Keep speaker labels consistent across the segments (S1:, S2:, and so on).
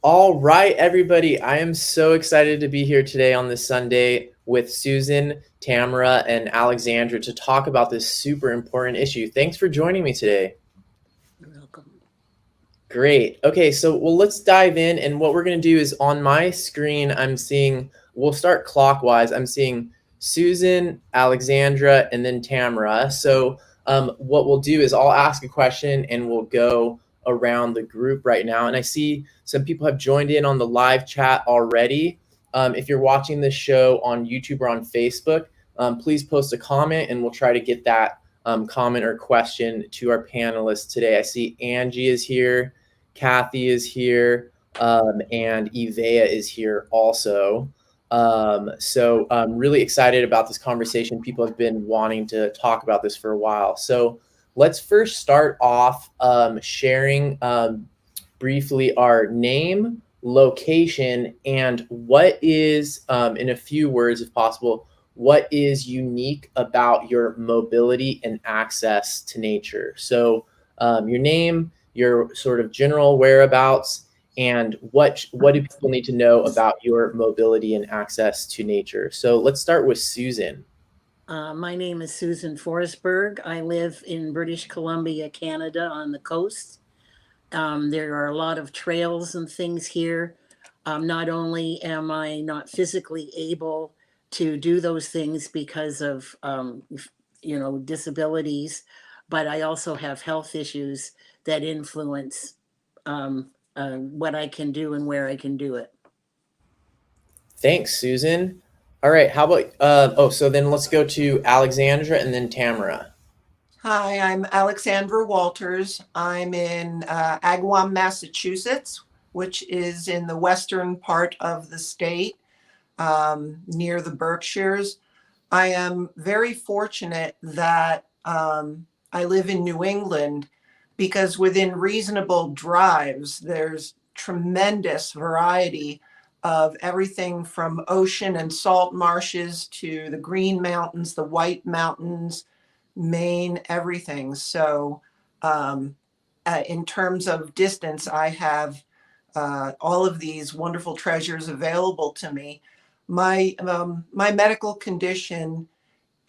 S1: All right, everybody. I am so excited to be here today on this Sunday with Susan, Tamara, and Alexandra to talk about this super important issue. Thanks for joining me today.
S2: You're welcome.
S1: Great. Okay, so let's dive in. And what we're going to do is on my screen, we'll start clockwise. I'm seeing Susan, Alexandra, and then Tamara. So what we'll do is I'll ask a question and we'll go around the group right now. And I see some people have joined in on the live chat already. If you're watching this show on YouTube or on Facebook, please post a comment and we'll try to get that comment or question to our panelists today. I see Angie is here. Kathy is here, and Evea is here also. So I'm really excited about this conversation. People have been wanting to talk about this for a while. So let's first start off sharing briefly our name, location, and what is, in a few words if possible, what is unique about your mobility and access to nature. So your name, your sort of general whereabouts, and what do people need to know about your mobility and access to nature. So let's start with Susan.
S2: My name is Susan Forsberg. I live in British Columbia, Canada, on the coast. There are a lot of trails and things here. Not only am I not physically able to do those things because of, disabilities, but I also have health issues that influence what I can do and where I can do it.
S1: Thanks, Susan. All right, how about so then let's go to Alexandra and then Tamara.
S3: Hi, I'm Alexandra Walters. I'm in Agawam, Massachusetts, which is in the western part of the state, near the Berkshires. I am very fortunate that I live in New England because within reasonable drives, there's tremendous variety of everything from ocean and salt marshes to the Green Mountains, the White Mountains, Maine, everything. So in terms of distance, I have all of these wonderful treasures available to me. My medical condition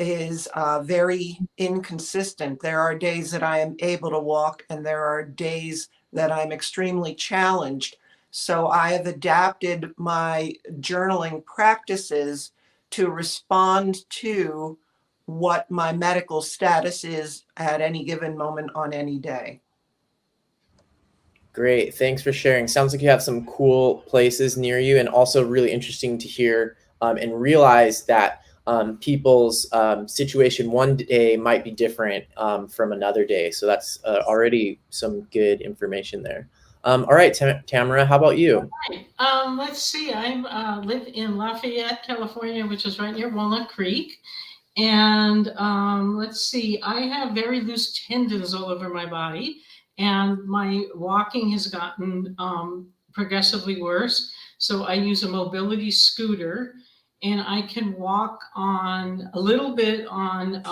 S3: is very inconsistent. There are days that I am able to walk, and there are days that I'm extremely challenged. So I have adapted my journaling practices to respond to what my medical status is at any given moment on any day.
S1: Great, thanks for sharing. Sounds like you have some cool places near you, and also really interesting to hear and realize that people's situation one day might be different from another day. So that's already some good information there. All right, Tamara, how about you?
S4: Right. Let's see. I live in Lafayette, California, which is right near Walnut Creek. And let's see, I have very loose tendons all over my body, and my walking has gotten progressively worse. So I use a mobility scooter, and I can walk on a little bit on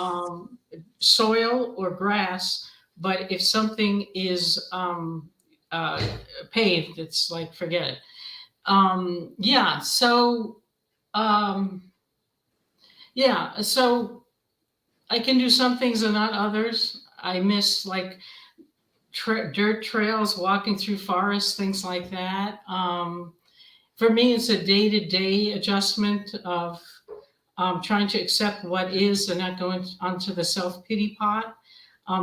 S4: soil or grass. But if something is uh, paved, it's like forget it. Yeah. Um, so I can do some things and not others. I miss like dirt trails, walking through forests, things like that. For me, it's a day to day adjustment of trying to accept what is and not going onto the self pity pot.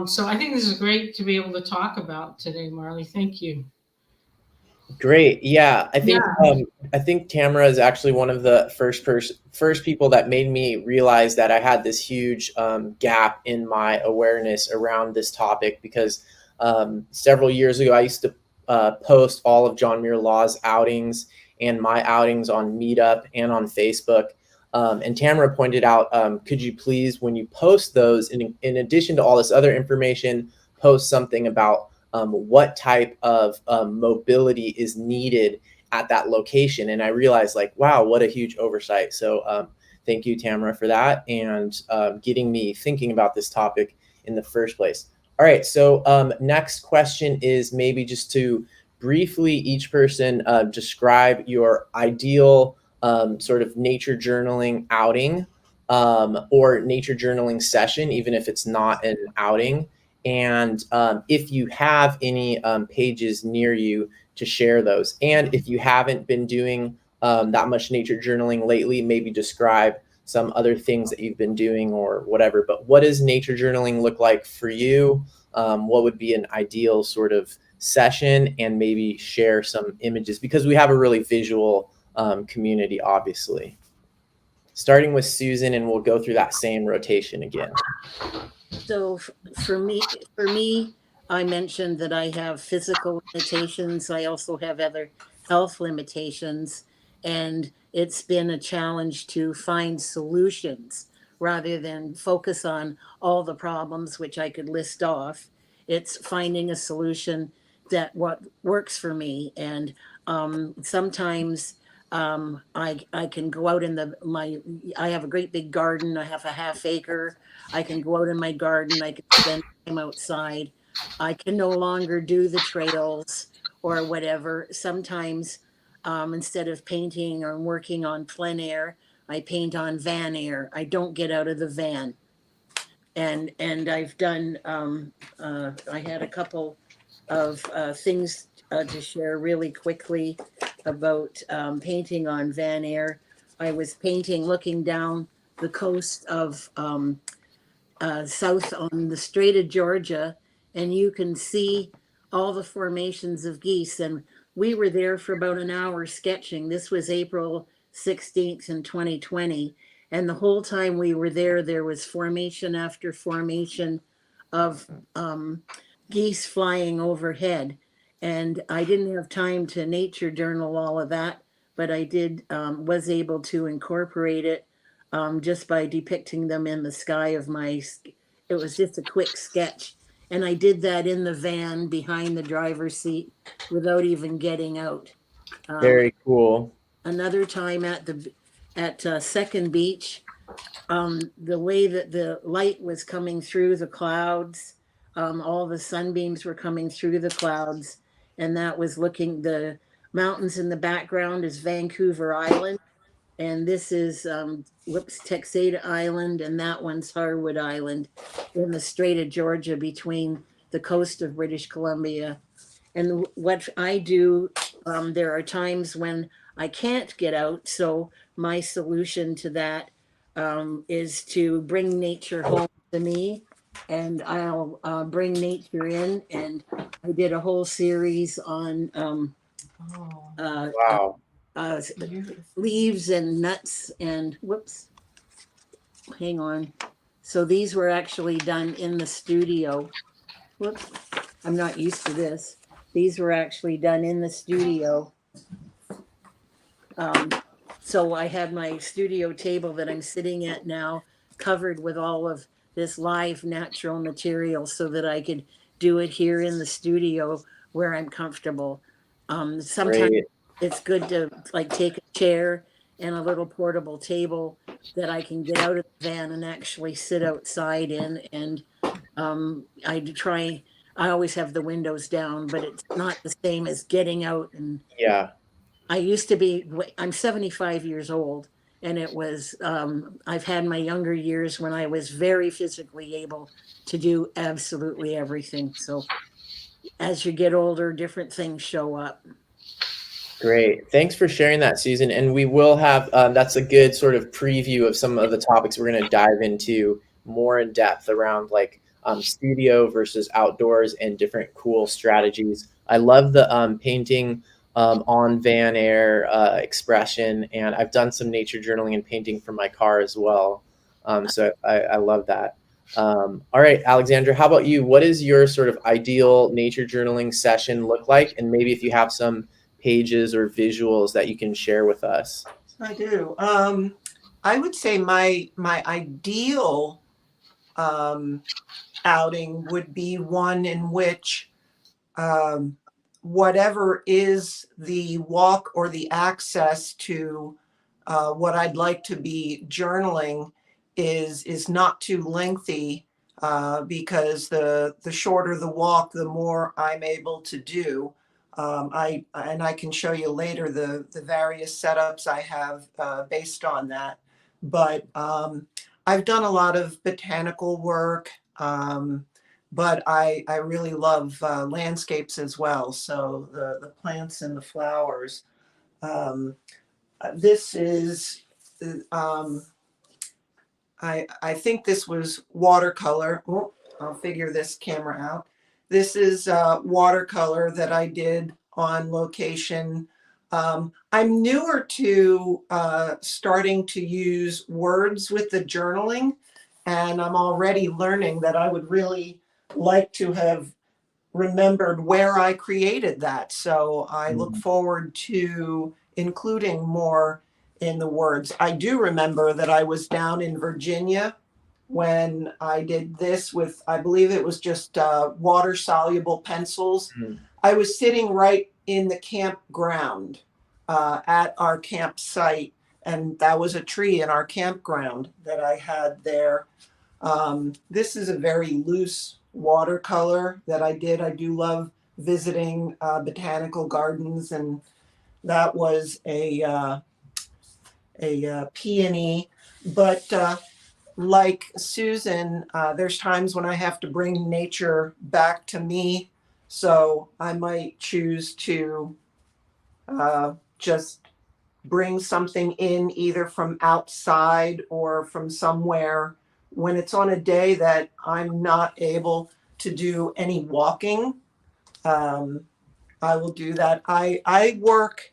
S4: So I think this is great to be able to talk about today, Marley. Thank you.
S1: Great. Yeah,
S4: Yeah.
S1: I think Tamara is actually one of the first people that made me realize that I had this huge gap in my awareness around this topic because several years ago I used to post all of John Muir Law's outings and my outings on Meetup and on Facebook. And Tamara pointed out, could you please, when you post those, in addition to all this other information, post something about what type of mobility is needed at that location. And I realized like, wow, what a huge oversight. So thank you, Tamara, for that and getting me thinking about this topic in the first place. All right, so next question is maybe just to briefly each person describe your ideal sort of nature journaling outing or nature journaling session, even if it's not an outing. And if you have any pages near you to share those. And if you haven't been doing that much nature journaling lately, maybe describe some other things that you've been doing or whatever. But what does nature journaling look like for you? What would be an ideal sort of session, and maybe share some images, because we have a really visual community, obviously. Starting with Susan, and we'll go through that same rotation again.
S2: So for me, I mentioned that I have physical limitations. I also have other health limitations, and it's been a challenge to find solutions rather than focus on all the problems which I could list off. It's finding a solution that what works for me, and sometimes I can go out in I have a great big garden. I have a half acre. I can go out in my garden. I can spend time outside. I can no longer do the trails or whatever. Sometimes instead of painting or working on plein air, I paint on van air. I don't get out of the van. And I've done, I had a couple of things to share really quickly about painting on van air. I was painting looking down the coast of south on the Strait of Georgia, and you can see all the formations of geese. And we were there for about an hour sketching. This was April 16th in 2020. And the whole time we were there, there was formation after formation of geese flying overhead. And I didn't have time to nature journal all of that, but I did was able to incorporate it just by depicting them in the sky of my. It was just a quick sketch, and I did that in the van behind the driver's seat without even getting out.
S1: Very cool.
S2: Another time at Second Beach, the way that the light was coming through the clouds, all the sunbeams were coming through the clouds, and that was looking, the mountains in the background is Vancouver Island, and this is Texada Island, and that one's Harwood Island in the Strait of Georgia between the coast of British Columbia. And what I do, there are times when I can't get out, so my solution to that is to bring nature home to me, and I'll bring nature in. And I did a whole series on
S1: Wow.
S2: Leaves and nuts and whoops, hang on. So these were actually done in the studio. Whoops, I'm not used to this. These were actually done in the studio. So I had my studio table that I'm sitting at now covered with all of this live natural material so that I could do it here in the studio where I'm comfortable. Sometimes
S1: Great.
S2: it's good to like take a chair and a little portable table that I can get out of the van and actually sit outside in. And I always have the windows down, but it's not the same as getting out. And
S1: Yeah.
S2: I'm 75 years old, and it was, I've had my younger years when I was very physically able to do absolutely everything. So as you get older, different things show up.
S1: Great. Thanks for sharing that, Susan. And we will have, that's a good sort of preview of some of the topics we're going to dive into more in depth around like studio versus outdoors and different cool strategies. I love the painting on van air expression, and I've done some nature journaling and painting for my car as well. So I love that. All right, Alexandra, how about you? What is your sort of ideal nature journaling session look like? And maybe if you have some pages or visuals that you can share with us.
S3: I do. I would say my ideal outing would be one in which whatever is the walk or the access to what I'd like to be journaling is not too lengthy, because the shorter the walk, the more I'm able to do. I can show you later the various setups I have based on that. But I've done a lot of botanical work, but I really love landscapes as well. So the plants and the flowers. This is, I think this was watercolor. Oh, I'll figure this camera out. This is watercolor that I did on location. I'm newer to starting to use words with the journaling, and I'm already learning that I would really like to have remembered where I created that. So I look forward to including more in the words. I do remember that I was down in Virginia when I did this with, I believe it was just water soluble pencils. I was sitting right in the campground at our campsite, and that was a tree in our campground that I had there. This is a very loose watercolor that I did. I do love visiting botanical gardens, and that was a peony. But like Susan, there's times when I have to bring nature back to me. So I might choose to just bring something in either from outside or from somewhere when it's on a day that I'm not able to do any walking. I will do that. I work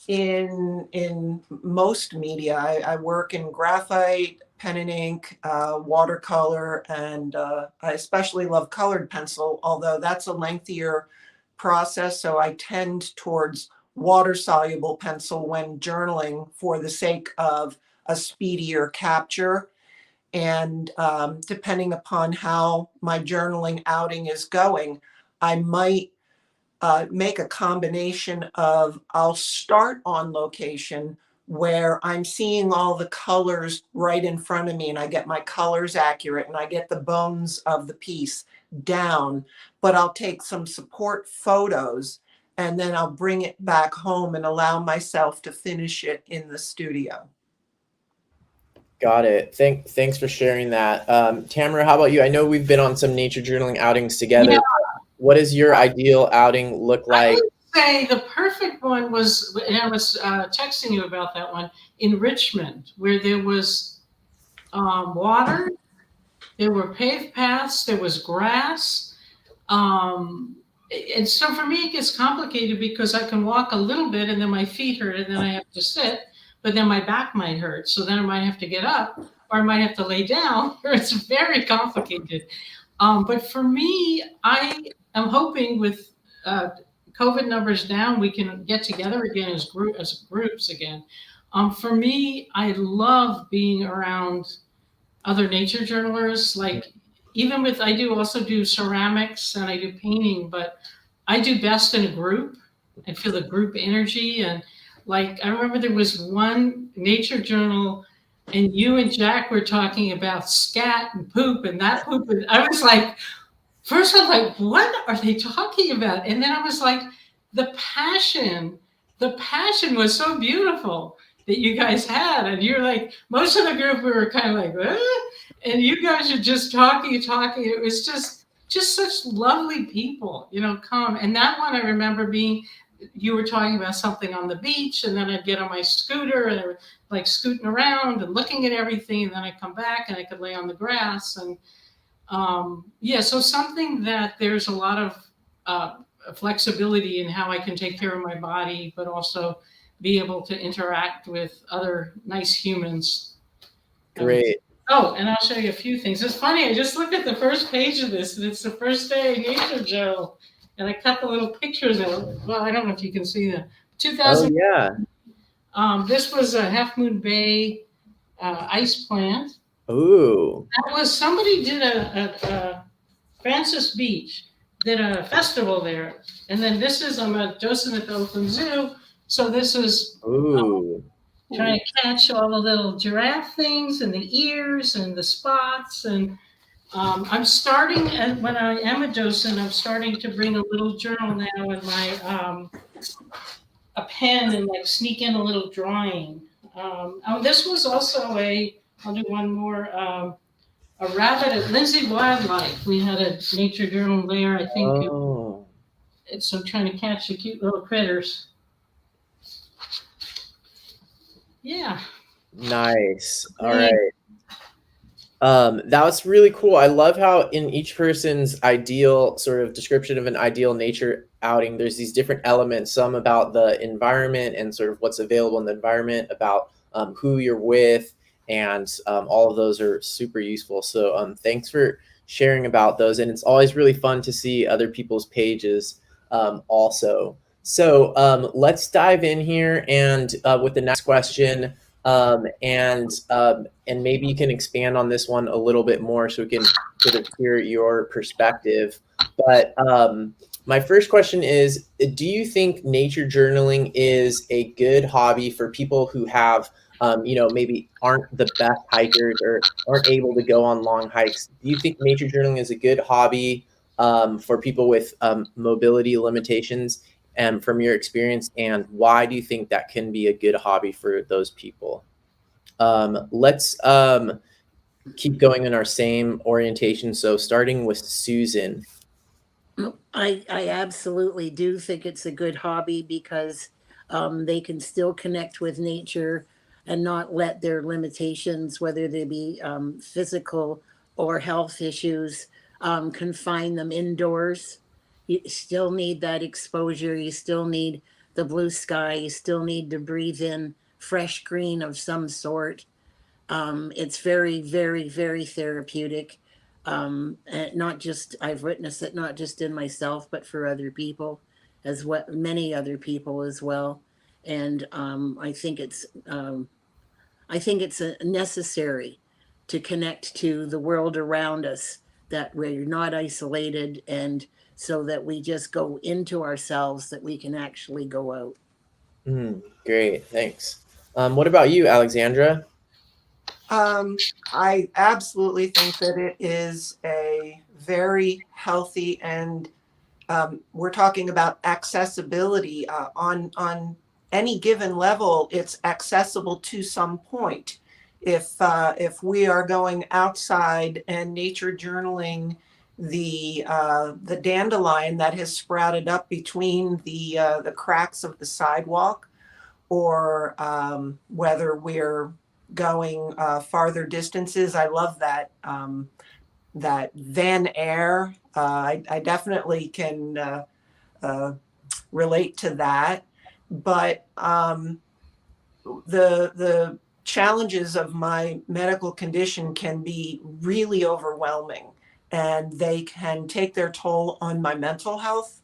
S3: in most media. I work in graphite, pen and ink, watercolor, and I especially love colored pencil, although that's a lengthier process. So I tend towards water soluble pencil when journaling for the sake of a speedier capture. And depending upon how my journaling outing is going, I might make a combination of, I'll start on location where I'm seeing all the colors right in front of me and I get my colors accurate and I get the bones of the piece down, but I'll take some support photos and then I'll bring it back home and allow myself to finish it in the studio.
S1: Got it. Thanks for sharing that. Tamara, how about you? I know we've been on some nature journaling outings together.
S4: Yeah.
S1: What does your ideal outing look like?
S4: I would say the perfect one was, and I was texting you about that one, in Richmond, where there was water, there were paved paths, there was grass. And so for me, it gets complicated because I can walk a little bit and then my feet hurt and then I have to sit, but then my back might hurt. So then I might have to get up or I might have to lay down, or it's very complicated. But for me, I am hoping with COVID numbers down, we can get together again as groups again. For me, I love being around other nature journalers. Like even with, I do also do ceramics and I do painting, but I do best in a group. I feel the group energy. And like, I remember there was one nature journal and you and Jack were talking about scat and poop and that poop. And I was like, first I was like, what are they talking about? And then I was like, the passion was so beautiful that you guys had. And you're like, most of the group, we were kind of like, and you guys are just talking. It was just such lovely people, come. And that one I remember being, you were talking about something on the beach, and then I'd get on my scooter and I would like scooting around and looking at everything. And then I'd come back and I could lay on the grass. And so something that there's a lot of flexibility in how I can take care of my body, but also be able to interact with other nice humans.
S1: Great.
S4: And I'll show you a few things. It's funny, I just looked at the first page of this, and it's the first day Nature Journal, and I cut the little pictures of it. Well, I don't know if you can see them. 2000.
S1: Oh, yeah.
S4: This was a Half Moon Bay ice plant.
S1: Ooh.
S4: That was, somebody did a Francis Beach, did a festival there. And then this is, I'm at Dosing at the Oakland Zoo. So this is trying to catch all the little giraffe things and the ears and the spots. And I'm starting, and when I am a docent, I'm starting to bring a little journal now and my a pen and like sneak in a little drawing. This was also I'll do one more, a rabbit at Lindsay Wildlife. We had a nature journal there. I think
S1: Oh,
S4: it's I'm trying to catch the cute little critters. Yeah.
S1: nice. All right. That was really cool. I love how in each person's ideal sort of description of an ideal nature outing, there's these different elements, some about the environment and sort of what's available in the environment, about who you're with, and all of those are super useful. So thanks for sharing about those. And it's always really fun to see other people's pages also. So let's dive in here and with the next question. And maybe you can expand on this one a little bit more so we can sort of hear your perspective. But my first question is, do you think nature journaling is a good hobby for people who have, maybe aren't the best hikers or aren't able to go on long hikes? Do you think nature journaling is a good hobby for people with mobility limitations? And from your experience, and why do you think that can be a good hobby for those people? Let's keep going in our same orientation. So starting with Susan.
S2: I absolutely do think it's a good hobby because they can still connect with nature and not let their limitations, whether they be physical or health issues, confine them indoors. You still need that exposure. You still need the blue sky. You still need to breathe in fresh green of some sort. It's very, very, very therapeutic. And not just I've witnessed it not just in myself, but for other people, as well, many other people as well. And I think it's necessary to connect to the world around us, that we're not isolated, and so that we just go into ourselves, that we can actually go out.
S1: Great, thanks. What about you, Alexandra?
S3: I absolutely think that it is a very healthy, and we're talking about accessibility on any given level. It's accessible to some point. If we are going outside and nature journaling the dandelion that has sprouted up between the cracks of the sidewalk, or whether we're going farther distances. I love that that Van Air. I definitely can relate to that. But the challenges of my medical condition can be really overwhelming, and they can take their toll on my mental health,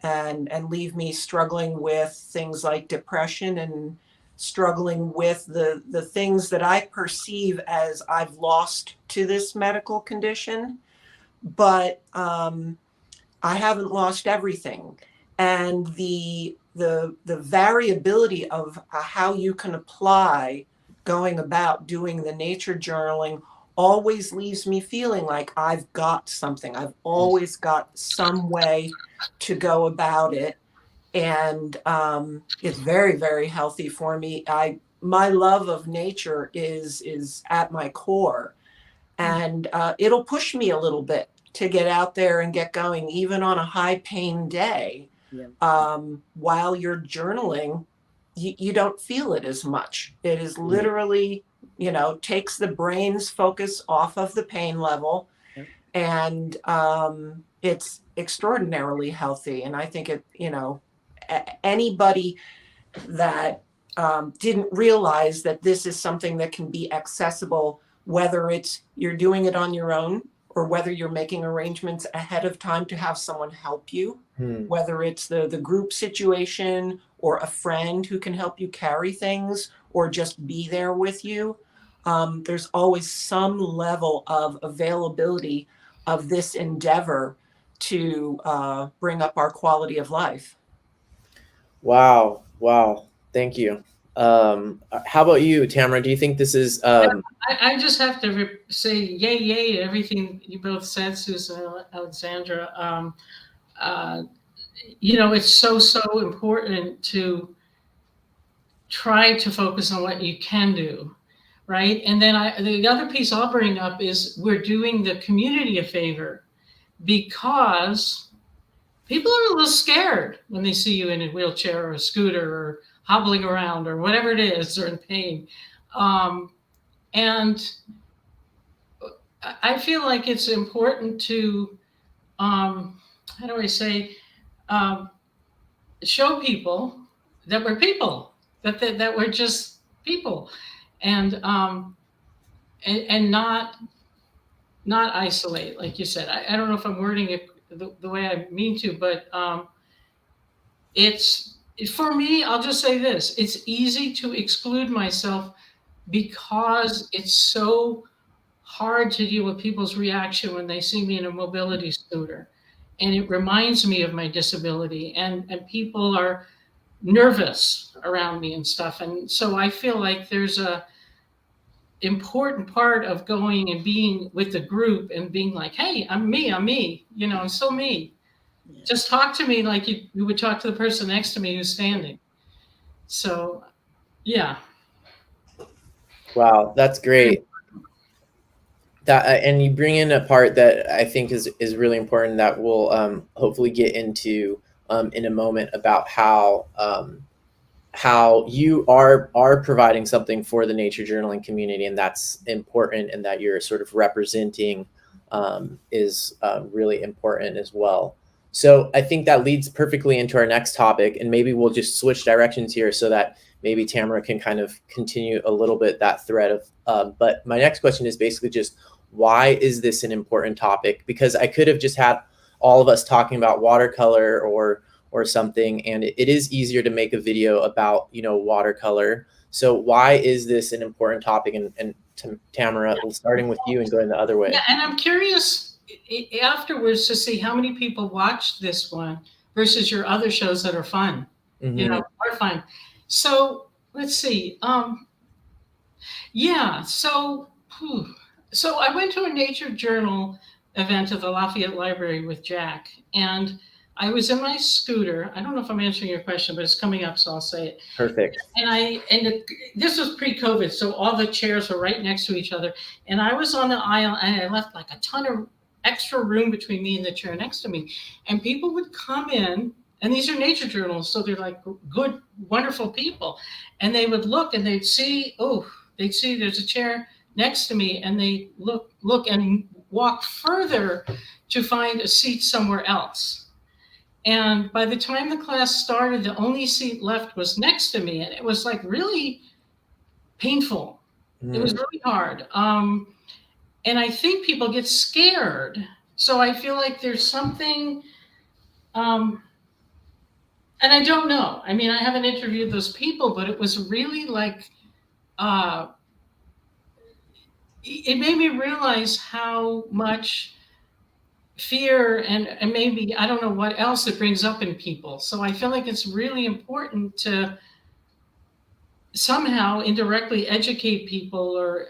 S3: and leave me struggling with things like depression, and struggling with the things that I perceive as I've lost to this medical condition. But I haven't lost everything. And the variability of how you can apply going about doing the nature journaling always leaves me feeling like I've got something. I've always got some way to go about it. And it's very, very healthy for me. My love of nature is at my core, and it'll push me a little bit to get out there and get going, even on a high pain day.
S2: Yeah.
S3: While you're journaling, you don't feel it as much. It is literally, takes the brain's focus off of the pain level.
S2: Yep.
S3: And it's extraordinarily healthy. And I think anybody that didn't realize that this is something that can be accessible, whether it's you're doing it on your own, or whether you're making arrangements ahead of time to have someone help you, whether it's the group situation, or a friend who can help you carry things, or just be there with you. There's always some level of availability of this endeavor to bring up our quality of life.
S1: Wow. Thank you. How about you, Tamara? Do you think this is?
S4: I just have to say yay to everything you both said, Susan and Alexandra. It's so important to try to focus on what you can do, right? And then the other piece I'll bring up is we're doing the community a favor, because people are a little scared when they see you in a wheelchair or a scooter or hobbling around or whatever it is, or in pain. And I feel like it's important to, how do I say, show people that we're people, that we're just people, and not isolate, like you said. I don't know if I'm wording it the way I mean to, but for me, I'll just say this: it's easy to exclude myself because it's so hard to deal with people's reaction when they see me in a mobility scooter. And it reminds me of my disability, and people are nervous around me and stuff. And so I feel like there's a important part of going and being with the group and being like, hey, I'm me, I'm so me. Yeah. Just talk to me like you would talk to the person next to me who's standing. So, yeah.
S1: Wow, that's great. And you bring in a part that I think is really important that we'll hopefully get into in a moment, about how you are providing something for the nature journaling community, and that's important, and that you're sort of representing is really important as well. So I think that leads perfectly into our next topic, and maybe we'll just switch directions here so that maybe Tamara can kind of continue a little bit that thread of, but my next question is basically just, why is this an important topic? Because I could have just had all of us talking about watercolor or something, and it is easier to make a video about, watercolor. So why is this an important topic? And Tamara, starting with you and going the other way.
S4: Yeah, and I'm curious afterwards to see how many people watched this one versus your other shows that are fun, are fun. So let's see. So I went to a nature journal event at the Lafayette Library with Jack, and I was in my scooter. I don't know if I'm answering your question, but it's coming up, so I'll say it.
S1: Perfect.
S4: This was pre-COVID, so all the chairs were right next to each other. And I was on the aisle, and I left like a ton of extra room between me and the chair next to me. And people would come in, and these are nature journals, so they're like good, wonderful people. And they would look, and they'd see there's a chair next to me, and they look and walk further to find a seat somewhere else. And by the time the class started, the only seat left was next to me. And it was like really painful. It was really hard. And I think people get scared. So I feel like there's something, and I don't know. I mean, I haven't interviewed those people, but it was really like, it made me realize how much fear and maybe, I don't know what else it brings up in people. So I feel like it's really important to somehow indirectly educate people, or,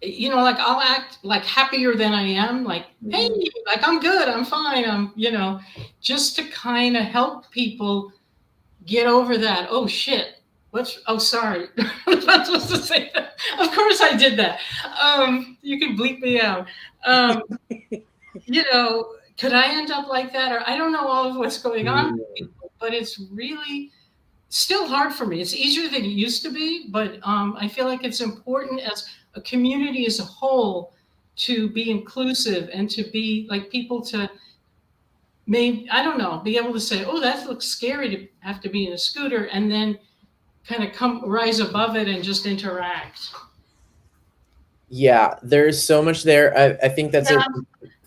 S4: like I'll act like happier than I am, like, hey, like I'm good, I'm fine, I'm, just to kind of help people get over that. Oh shit. Sorry. I'm not supposed to say that. Of course I did that. You can bleep me out. Could I end up like that? Or I don't know all of what's going on with people, but it's really still hard for me. It's easier than it used to be, but I feel like it's important as a community as a whole to be inclusive and to be like people to maybe, I don't know, be able to say, oh, that looks scary to have to be in a scooter, and then kind of rise above it and just interact.
S1: Yeah, there's so much there. I think that's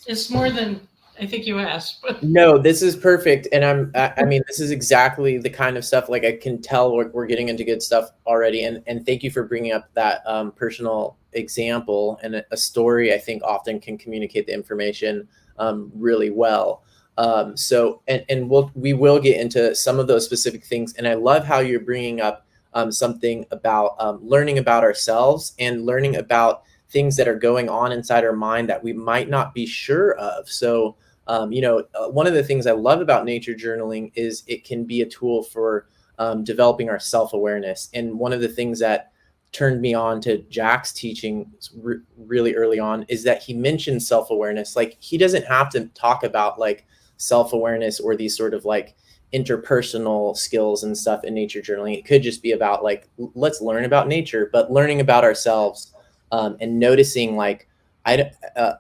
S4: it's more than I think you asked. But.
S1: No, this is perfect. And I mean, this is exactly the kind of stuff, like I can tell we're getting into good stuff already. And thank you for bringing up that personal example, and a story I think often can communicate the information really well. So we will get into some of those specific things. And I love how you're bringing up something about learning about ourselves and learning about things that are going on inside our mind that we might not be sure of. So, one of the things I love about nature journaling is it can be a tool for developing our self-awareness. And one of the things that turned me on to Jack's teaching really early on is that he mentioned self-awareness. Like, he doesn't have to talk about like self-awareness or these sort of like interpersonal skills and stuff in nature journaling. It could just be about like, let's learn about nature, but learning about ourselves and noticing like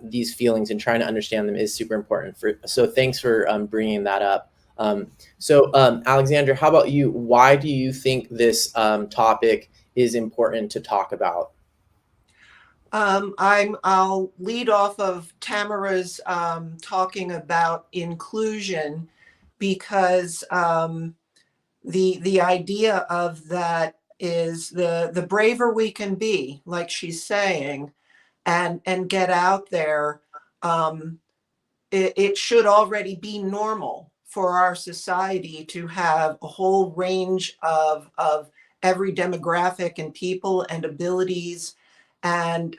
S1: these feelings and trying to understand them is super important. So thanks for bringing that up. Alexandra, how about you? Why do you think this topic is important to talk about?
S3: I'll lead off of Tamara's talking about inclusion, because the idea of that is the braver we can be, like she's saying, and get out there. It should already be normal for our society to have a whole range of every demographic and people and abilities, and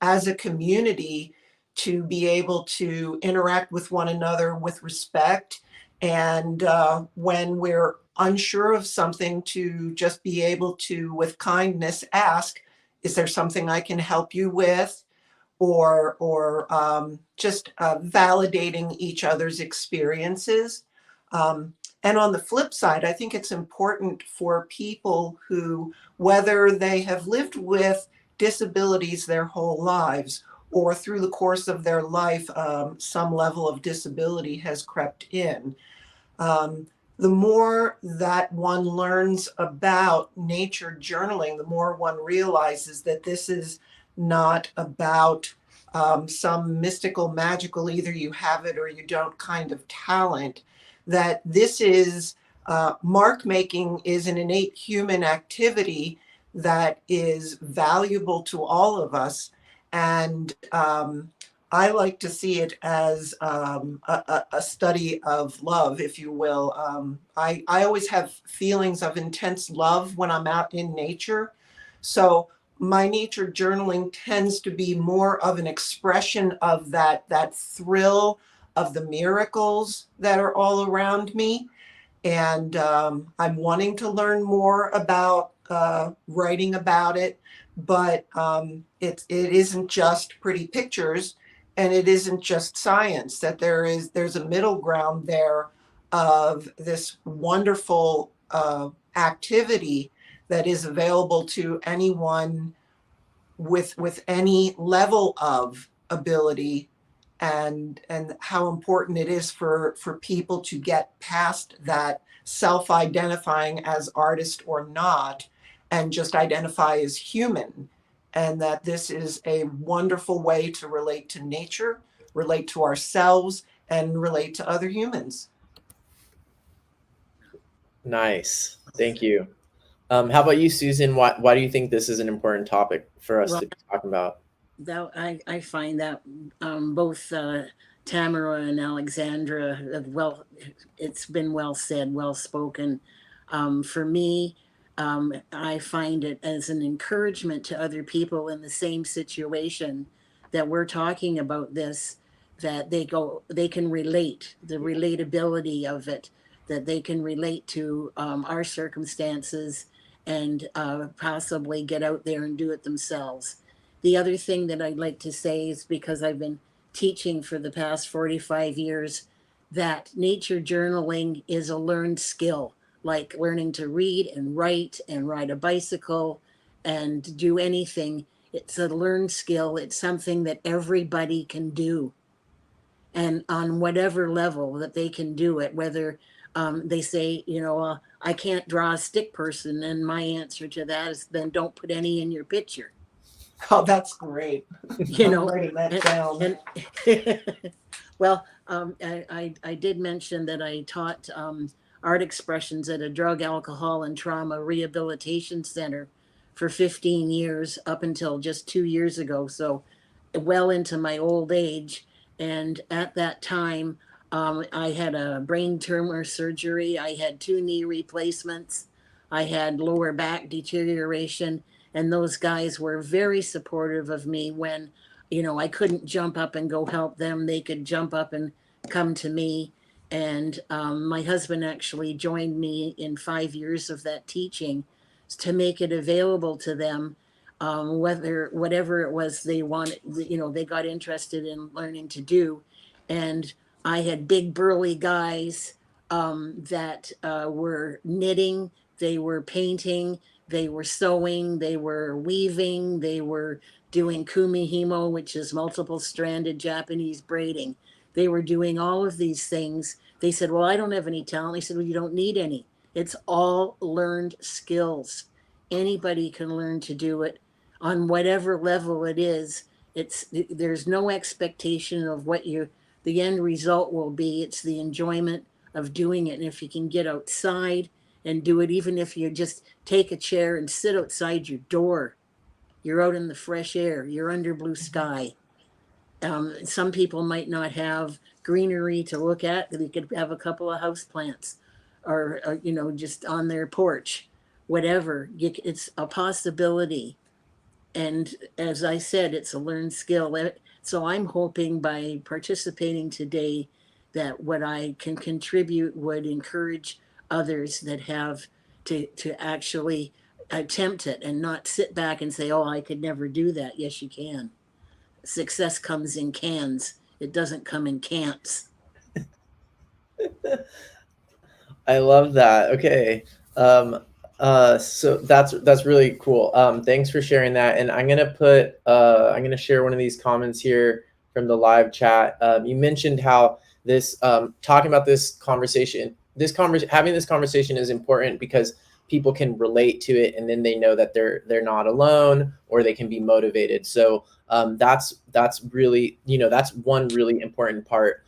S3: as a community to be able to interact with one another with respect, and when we're unsure of something, to just be able to, with kindness, ask, is there something I can help you with? Or just validating each other's experiences. And on the flip side, I think it's important for people who, whether they have lived with disabilities their whole lives, or through the course of their life, some level of disability has crept in. The more that one learns about nature journaling, the more one realizes that this is not about some mystical, magical, either you have it or you don't kind of talent, that this is mark making is an innate human activity that is valuable to all of us. And I like to see it as a study of love, if you will. I always have feelings of intense love when I'm out in nature. So my nature journaling tends to be more of an expression of that thrill of the miracles that are all around me. And I'm wanting to learn more about writing about it, but it isn't just pretty pictures, and it isn't just science. That there's a middle ground there of this wonderful activity that is available to anyone with any level of ability, and how important it is for people to get past that self-identifying as artist or not, and just identify as human, and that this is a wonderful way to relate to nature, relate to ourselves, and relate to other humans.
S1: Nice. Thank you. How about you, Susan? Why do you think this is an important topic for us to be talking about?
S2: I find that both Tamara and Alexandra, it's been well said, well spoken. For me, I find it as an encouragement to other people in the same situation that we're talking about this, that they can relate, the relatability of it, that they can relate to our circumstances, and possibly get out there and do it themselves. The other thing that I'd like to say is, because I've been teaching for the past 45 years, that nature journaling is a learned skill, like learning to read and ride a bicycle and do anything. It's a learned skill. It's something that everybody can do. And on whatever level that they can do it, whether they say, I can't draw a stick person. And my answer to that is, then don't put any in your picture.
S3: Oh, that's great. I'm writing that down.
S2: Well, I did mention that I taught art expressions at a drug, alcohol, and trauma rehabilitation center for 15 years, up until just 2 years ago. So well into my old age. And at that time, I had a brain tumor surgery. I had 2 knee replacements. I had lower back deterioration, and those guys were very supportive of me when, I couldn't jump up and go help them. They could jump up and come to me. And my husband actually joined me in 5 years of that teaching to make it available to them, whatever it was they wanted, they got interested in learning to do. And I had big burly guys that were knitting, they were painting, they were sewing, they were weaving, they were doing kumihimo, which is multiple stranded Japanese braiding. They were doing all of these things. They said, well, I don't have any talent. I said, well, you don't need any. It's all learned skills. Anybody can learn to do it on whatever level it is. There's no expectation of what the end result will be. It's the enjoyment of doing it. And if you can get outside and do it, even if you just take a chair and sit outside your door, you're out in the fresh air, you're under blue sky. Some people might not have greenery to look at. They could have a couple of house plants or just on their porch, whatever. It's a possibility. And as I said, it's a learned skill. So I'm hoping by participating today that what I can contribute would encourage others that have to actually attempt it and not sit back and say, oh, I could never do that. Yes, you can. Success comes in cans. It doesn't come in cants.
S1: I love that. Okay. So that's really cool. Thanks for sharing that. And I'm gonna share one of these comments here from the live chat. You mentioned how this talking about this conversation, having this conversation is important because people can relate to it, and then they know that they're not alone, or they can be motivated. So that's really, that's one really important part.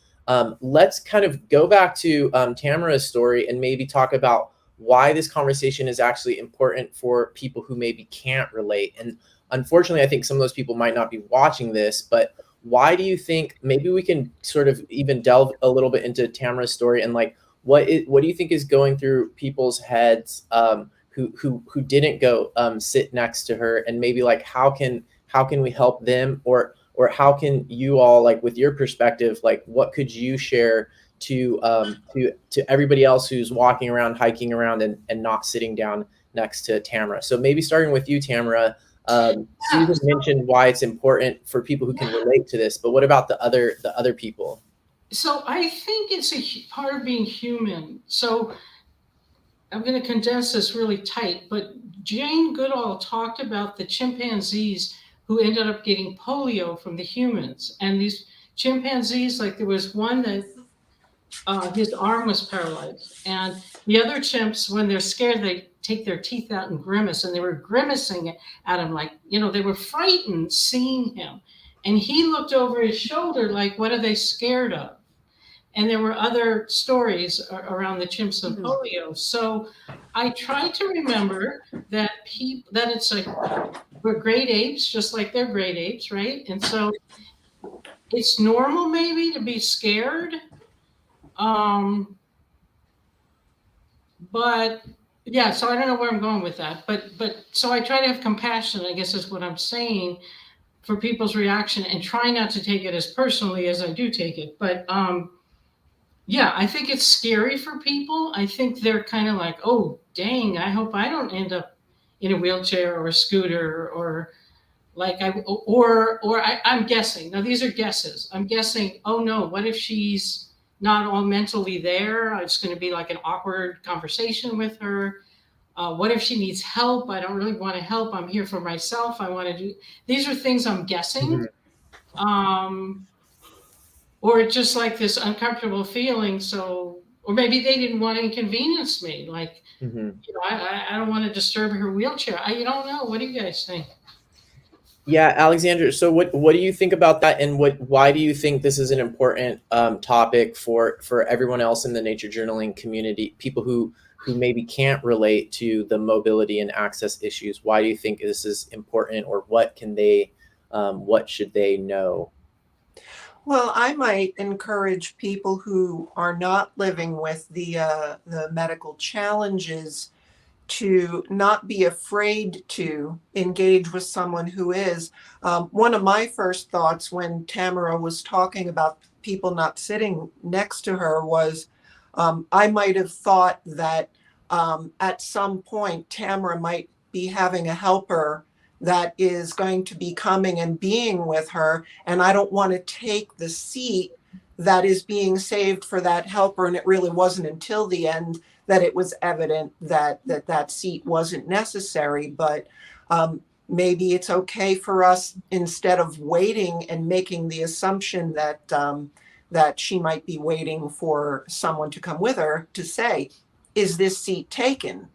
S1: Let's kind of go back to Tamara's story and maybe talk about why this conversation is actually important for people who maybe can't relate. And unfortunately, I think some of those people might not be watching this, but why do you think, maybe we can sort of even delve a little bit into Tamara's story and like, what do you think is going through people's heads who didn't go sit next to her, and maybe like how can we help them, or how can you all, like with your perspective, like what could you share to everybody else who's walking around, hiking around, and not sitting down next to Tamara? So maybe starting with you, Tamara. Susan mentioned why it's important for people who can relate to this, but what about the other people?
S4: So I think it's a part of being human. So I'm going to condense this really tight, but Jane Goodall talked about the chimpanzees who ended up getting polio from the humans. And these chimpanzees, like there was one that his arm was paralyzed. And the other chimps, when they're scared, they take their teeth out and grimace. And they were grimacing at him like, they were frightened seeing him. And he looked over his shoulder like, what are they scared of? And there were other stories around the chimps and polio. So I try to remember that it's like we're great apes, just like they're great apes, right? And so it's normal maybe to be scared. But yeah, so I don't know where I'm going with that. But so I try to have compassion, I guess is what I'm saying, for people's reaction, and try not to take it as personally as I do take it. But yeah, I think it's scary for people. I think they're kind of like, oh, dang, I hope I don't end up in a wheelchair or a scooter, or like I'm guessing. Now, these are guesses. I'm guessing, oh no, what if she's not all mentally there? It's going to be like an awkward conversation with her. What if she needs help? I don't really want to help. I'm here for myself. I want to do. These are things I'm guessing. Mm-hmm. Or it's just like this uncomfortable feeling. So, or maybe they didn't want to inconvenience me. Like, I don't want to disturb her wheelchair. You don't know. What do you guys think?
S1: Yeah, Alexandra. So what do you think about that? And why do you think this is an important topic for everyone else in the nature journaling community, people who maybe can't relate to the mobility and access issues? Why do you think this is important, or what should they know?
S3: Well, I might encourage people who are not living with the medical challenges to not be afraid to engage with someone who is. One of my first thoughts when Tamara was talking about people not sitting next to her was I might have thought that at some point Tamara might be having a helper that is going to be coming and being with her, and I don't want to take the seat that is being saved for that helper. And it really wasn't until the end that it was evident that that seat wasn't necessary. But maybe it's okay for us, instead of waiting and making the assumption that that she might be waiting for someone to come with her, to say, is this seat taken?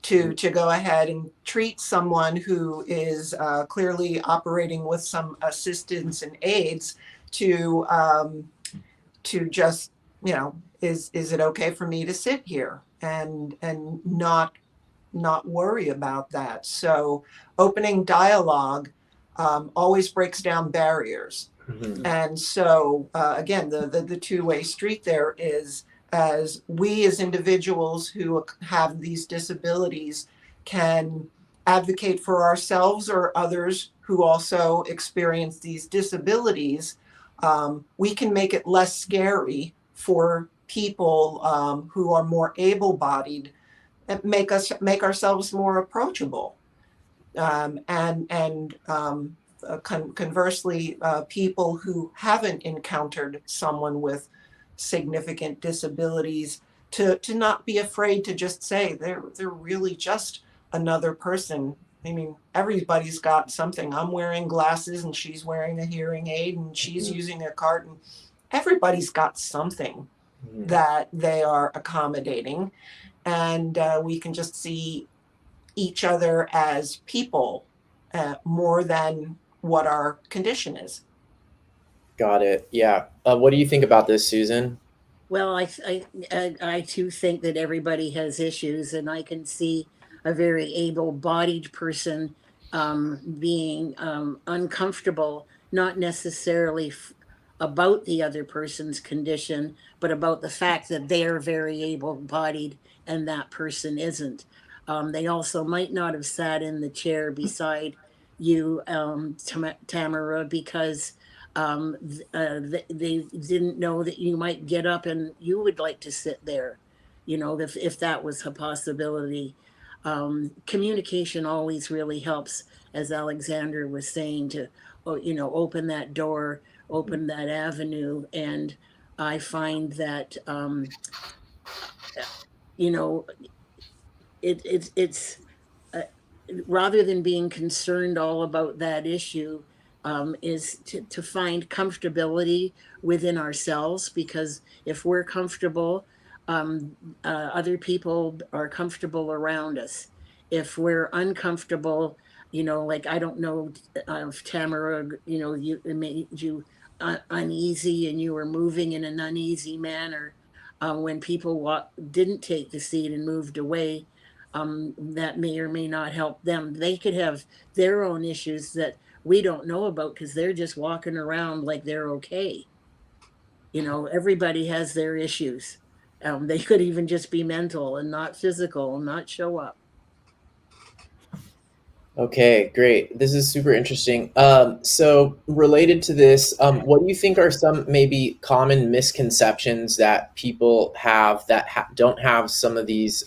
S3: To go ahead and treat someone who is clearly operating with some assistance and aids to just, you know, is it okay for me to sit here and not worry about that? So opening dialogue always breaks down barriers.
S1: Mhm.
S3: And so again, the two-way street there is, as we as individuals who have these disabilities can advocate for ourselves or others who also experience these disabilities, we can make it less scary for people who are more able-bodied, and make ourselves more approachable. Conversely, people who haven't encountered someone with significant disabilities, to not be afraid to just say they're really just another person. I mean, everybody's got something. I'm wearing glasses and she's wearing a hearing aid and she's using a cart, and everybody's got something that they are accommodating. And we can just see each other as people more than what our condition is.
S1: Got it. Yeah. What do you think about this, Susan?
S2: Well, I too think that everybody has issues, and I can see a very able-bodied person being uncomfortable, not necessarily about the other person's condition, but about the fact that they're very able-bodied and that person isn't. They also might not have sat in the chair beside you, Tamara, because they didn't know that you might get up and you would like to sit there, you know, if that was a possibility. Communication always really helps, as Alexander was saying, to, you know, open that door, open that avenue. And I find that, you know, it's uh, rather than being concerned all about that issue, is to find comfortability within ourselves, because if we're comfortable, other people are comfortable around us. If we're uncomfortable, you know, like, I don't know if Tamara, you know, it made you uneasy and you were moving in an uneasy manner. When people didn't take the seat and moved away, that may or may not help them. They could have their own issues that we don't know about because they're just walking around like they're okay. You know, everybody has their issues. They could even just be mental and not physical and not show up.
S1: Okay, great. This is super interesting. So related to this, what do you think are some maybe common misconceptions that people have that don't have some of these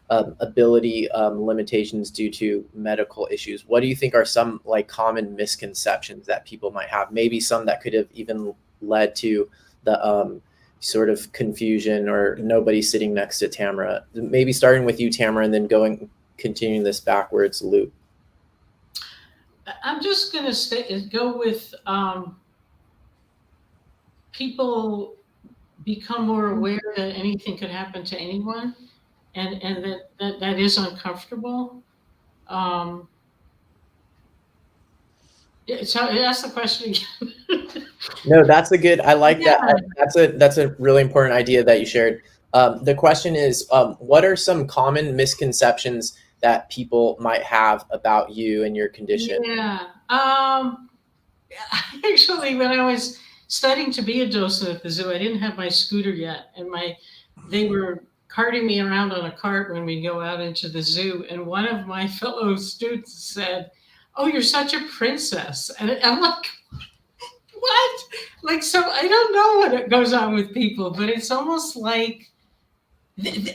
S1: ability limitations due to medical issues? What do you think are some like common misconceptions that people might have? Maybe some that could have even led to the sort of confusion or nobody sitting next to Tamara. Maybe starting with you, Tamara, and then continuing this backwards loop.
S4: I'm just going to go with people become more aware that anything could happen to anyone, and that is uncomfortable. So ask the question again.
S1: No, that's a good. I like that. That's a really important idea that you shared. The question is, what are some common misconceptions that people might have about you and your condition?
S4: Yeah. Actually, when I was studying to be a docent at the zoo, I didn't have my scooter yet, and they were carting me around on a cart when we go out into the zoo. And one of my fellow students said, "Oh, you're such a princess." And I'm like, what? Like, so I don't know what goes on with people, but it's almost like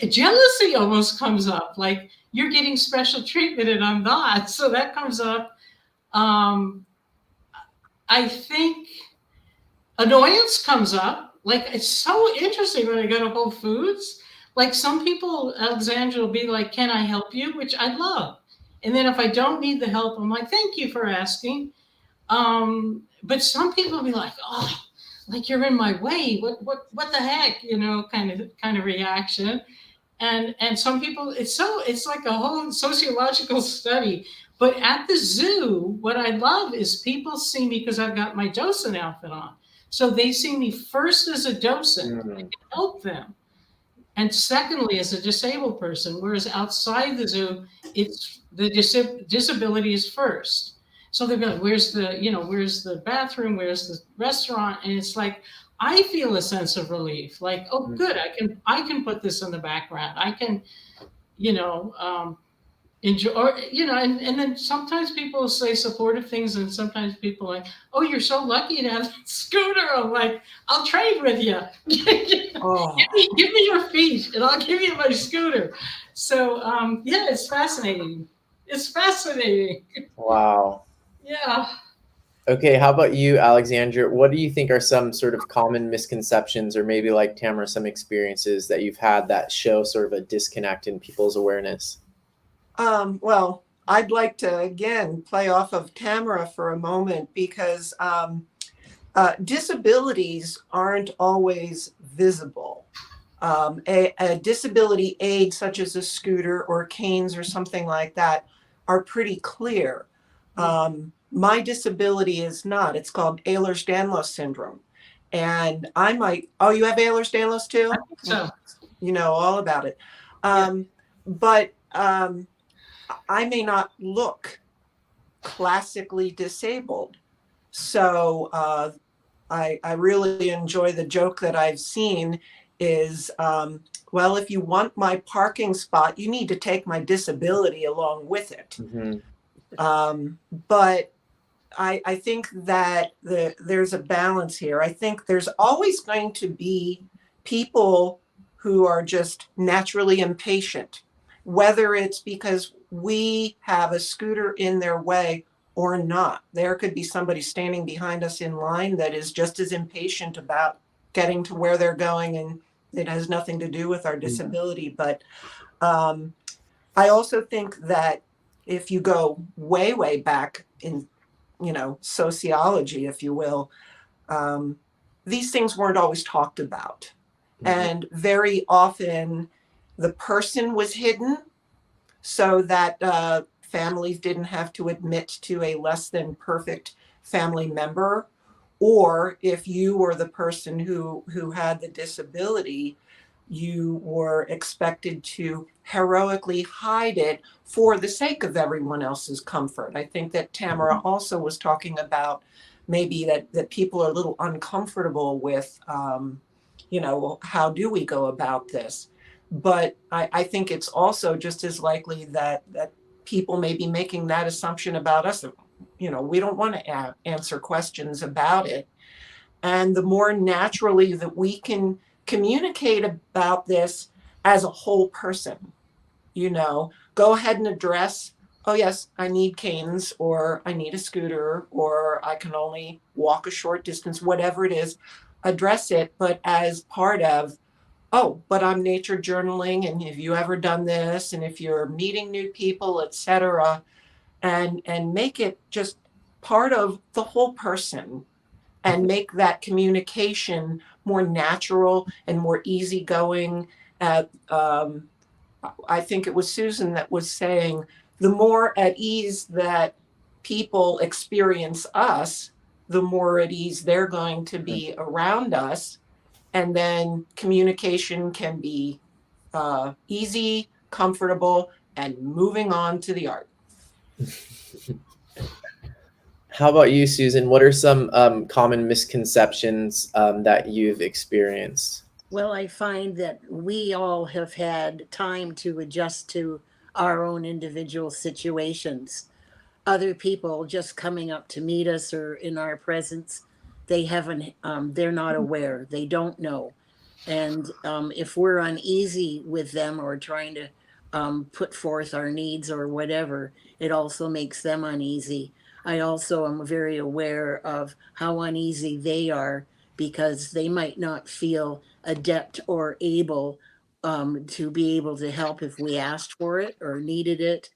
S4: jealousy almost comes up. Like, you're getting special treatment and I'm not. So that comes up. I think annoyance comes up. Like, it's so interesting when I go to Whole Foods. Like, some people, Alexandra will be like, "Can I help you?" Which I love. And then if I don't need the help, I'm like, "Thank you for asking." But some people will be like, "Oh, like you're in my way. What the heck?" Kind of reaction. And some people, it's like a whole sociological study. But at the zoo, what I love is people see me because I've got my docent outfit on. So they see me first as a docent. I can help them. And secondly, as a disabled person, whereas outside the zoo, it's the disability is first. So they're going, where's the bathroom? Where's the restaurant? And it's like, I feel a sense of relief. Like, oh, good, I can put this in the background. I can, enjoy, or, and then sometimes people say supportive things, and sometimes people are like, "Oh, you're so lucky to have that scooter." I'm like, "I'll trade with you.
S3: Oh.
S4: Give me your feet and I'll give you my scooter." So yeah, it's fascinating. It's fascinating.
S1: Wow.
S4: Yeah.
S1: Okay, how about you, Alexandra? What do you think are some sort of common misconceptions, or maybe like Tamara, some experiences that you've had that show sort of a disconnect in people's awareness?
S3: Well, I'd like to, again, play off of Tamara for a moment, because disabilities aren't always visible. A disability aid, such as a scooter or canes or something like that, are pretty clear. My disability is not. It's called Ehlers-Danlos syndrome. And I might, oh, you have Ehlers-Danlos too?
S4: I think so.
S3: You know all about it. But I may not look classically disabled. So I really enjoy the joke that I've seen is, well, if you want my parking spot, you need to take my disability along with it. But I think that there's a balance here. I think there's always going to be people who are just naturally impatient, whether it's because we have a scooter in their way or not. There could be somebody standing behind us in line that is just as impatient about getting to where they're going, and it has nothing to do with our disability. But I also think that if you go way, way back in, sociology, if you will, these things weren't always talked about. And very often the person was hidden so that families didn't have to admit to a less than perfect family member. Or if you were the person who had the disability, you were expected to heroically hide it for the sake of everyone else's comfort. I think that Tamara also was talking about maybe that people are a little uncomfortable with, how do we go about this? But I think it's also just as likely that people may be making that assumption about us. We don't want to answer questions about it. And the more naturally that we can communicate about this as a whole person, go ahead and address, oh yes, I need canes, or I need a scooter, or I can only walk a short distance, whatever it is, address it, but as part of, oh, but I'm nature journaling, and have you ever done this? And if you're meeting new people, etc., and make it just part of the whole person, and make that communication more natural and more easygoing. I think it was Susan that was saying, the more at ease that people experience us, the more at ease they're going to be around us. And then communication can be easy, comfortable, and moving on to the art.
S1: How about you, Susan? What are some common misconceptions that you've experienced?
S2: Well, I find that we all have had time to adjust to our own individual situations. Other people just coming up to meet us or in our presence, they haven't, they're not aware, they don't know. And if we're uneasy with them or trying to put forth our needs or whatever, it also makes them uneasy. I also am very aware of how uneasy they are because they might not feel adept or able to be able to help if we asked for it or needed it.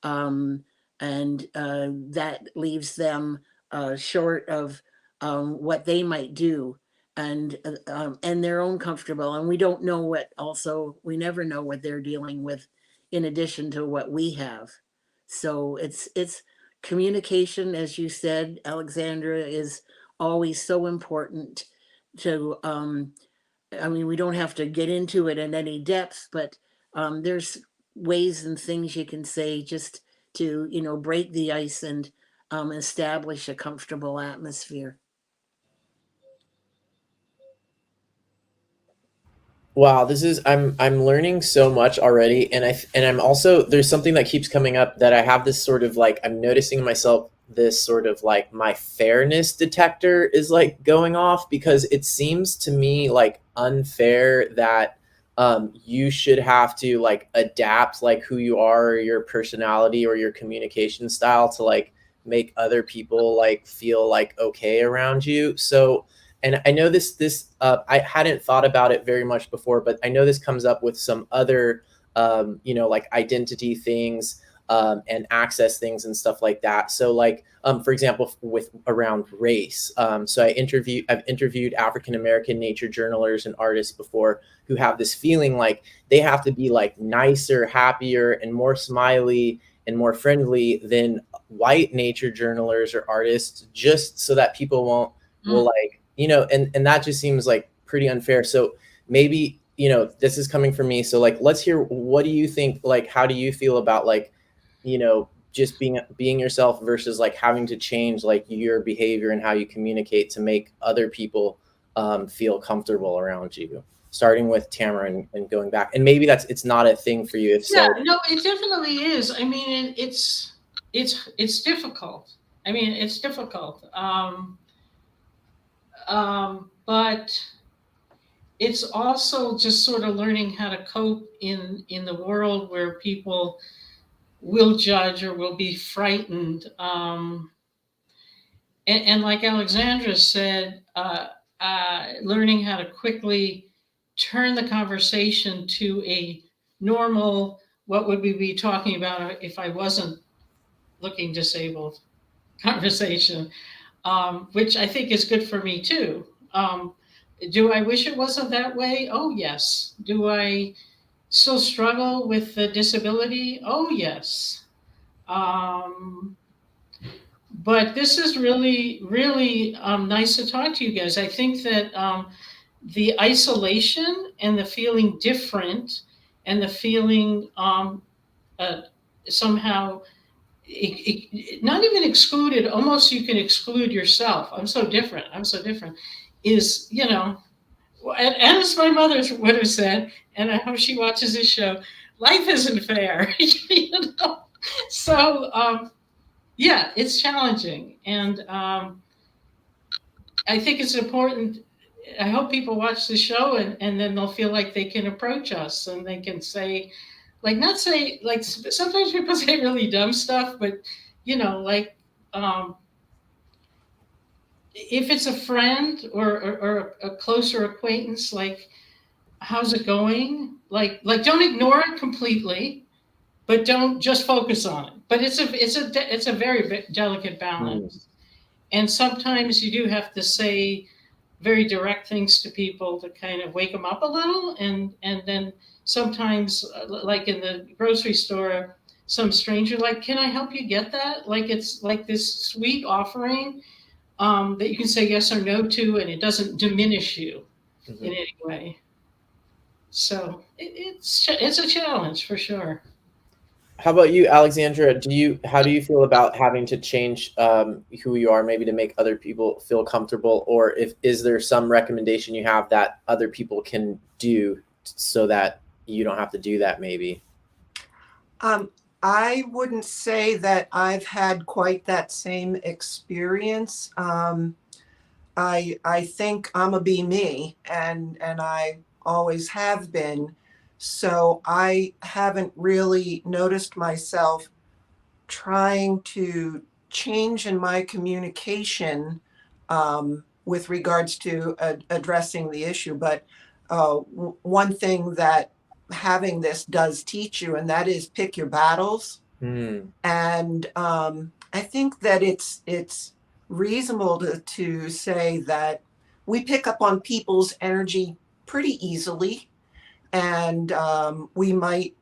S2: Um, and that leaves them short of what they might do and they're uncomfortable and we don't know what also we never know what they're dealing with in addition to what we have. So it's communication, as you said, Alexandra, is always so important to I mean, we don't have to get into it in any depth, but there's ways and things you can say just to, you know, break the ice and establish a comfortable atmosphere.
S1: Wow, this is I'm learning so much already, and I'm also there's something that keeps coming up that I have this sort of like I'm noticing myself this sort of like my fairness detector is like going off because it seems to me like unfair that you should have to like adapt like who you are or your personality or your communication style to like make other people like feel like okay around you. So and I know this I hadn't thought about it very much before, but I know this comes up with some other like identity things and access things and stuff like that. So like for example with around race. So I've interviewed African American nature journalers and artists before who have this feeling like they have to be like nicer, happier, and more smiley and more friendly than white nature journalers or artists just so that people won't will like and that just seems like pretty unfair. So maybe this is coming from me, so like let's hear, what do you think, like how do you feel about like just being yourself versus like having to change like your behavior and how you communicate to make other people feel comfortable around you, starting with Tamara and going back, and maybe it's not a thing for you, if
S4: Yeah,
S1: so.
S4: no, it definitely is. I mean, it's difficult. I mean, it's difficult. But it's also just sort of learning how to cope in the world where people will judge or will be frightened. And like Alexandra said, learning how to quickly turn the conversation to a normal, what would we be talking about if I wasn't looking disabled conversation, which I think is good for me too. Do I wish it wasn't that way? Oh, yes. Do I still struggle with the disability? Oh, yes. Um, but this is really, really nice to talk to you guys. I think that the isolation and the feeling different and the feeling uh, somehow not even excluded, almost you can exclude yourself. I'm so different. I'm so different. Is, and as my mother would have said, and I hope she watches this show, life isn't fair. So, yeah, it's challenging. And I think it's important. I hope people watch the show and then they'll feel like they can approach us and they can say, like, not say, like, sometimes people say really dumb stuff, but, like, um, if it's a friend or a closer acquaintance, like, how's it going? Like, don't ignore it completely, but don't just focus on it. But it's a very delicate balance. And sometimes you do have to say very direct things to people to kind of wake them up a little, and then sometimes like in the grocery store, some stranger, like, can I help you get that? Like, it's like this sweet offering that you can say yes or no to, and it doesn't diminish you in any way. So it's a challenge for sure.
S1: How about you, Alexandra? How do you feel about having to change who you are, maybe to make other people feel comfortable, or is there some recommendation you have that other people can do so that you don't have to do that, maybe?
S3: I wouldn't say that I've had quite that same experience. I think I'm a be me, and I always have been. So I haven't really noticed myself trying to change in my communication with regards to addressing the issue. But one thing that having this does teach you, and that is pick your battles.
S1: Mm.
S3: And I think that it's reasonable to say that we pick up on people's energy pretty easily, and we might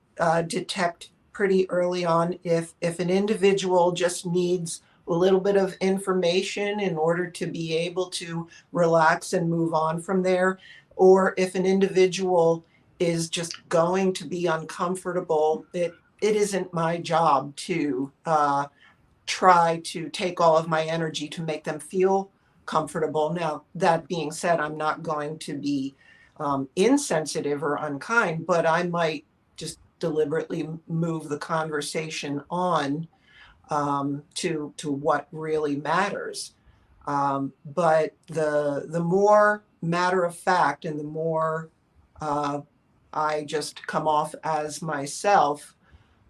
S3: detect pretty early on if an individual just needs a little bit of information in order to be able to relax and move on from there, or if an individual is just going to be uncomfortable. It isn't my job to try to take all of my energy to make them feel comfortable. Now, that being said, I'm not going to be insensitive or unkind, but I might just deliberately move the conversation on to what really matters. But the more matter of fact and the more I just come off as myself,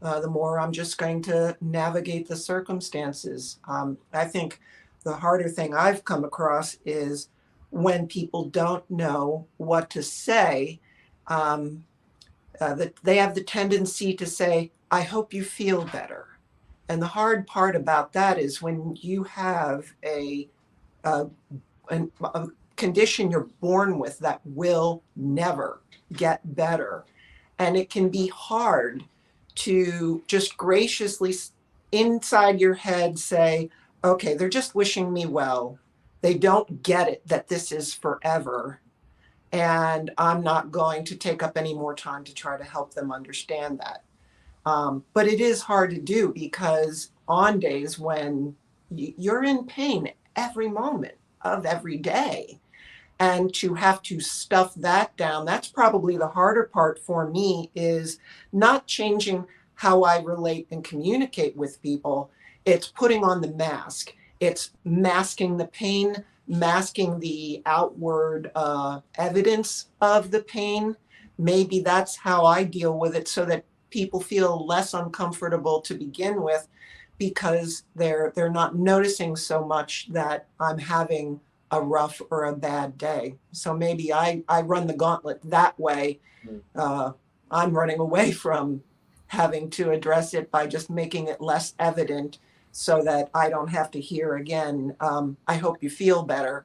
S3: the more I'm just going to navigate the circumstances. I think the harder thing I've come across is when people don't know what to say, that they have the tendency to say, I hope you feel better. And the hard part about that is when you have a condition you're born with that will never get better. And it can be hard to just graciously inside your head say, okay, they're just wishing me well. They don't get it that this is forever. And I'm not going to take up any more time to try to help them understand that. But it is hard to do because on days when you're in pain every moment of every day, and to have to stuff that down, that's probably the harder part for me, is not changing how I relate and communicate with people. It's putting on the mask. It's masking the pain, masking the outward evidence of the pain. Maybe that's how I deal with it, so that people feel less uncomfortable to begin with, because they're not noticing so much that I'm having a rough or a bad day. So maybe I run the gauntlet that way. I'm running away from having to address it by just making it less evident, so that I don't have to hear again, I hope you feel better,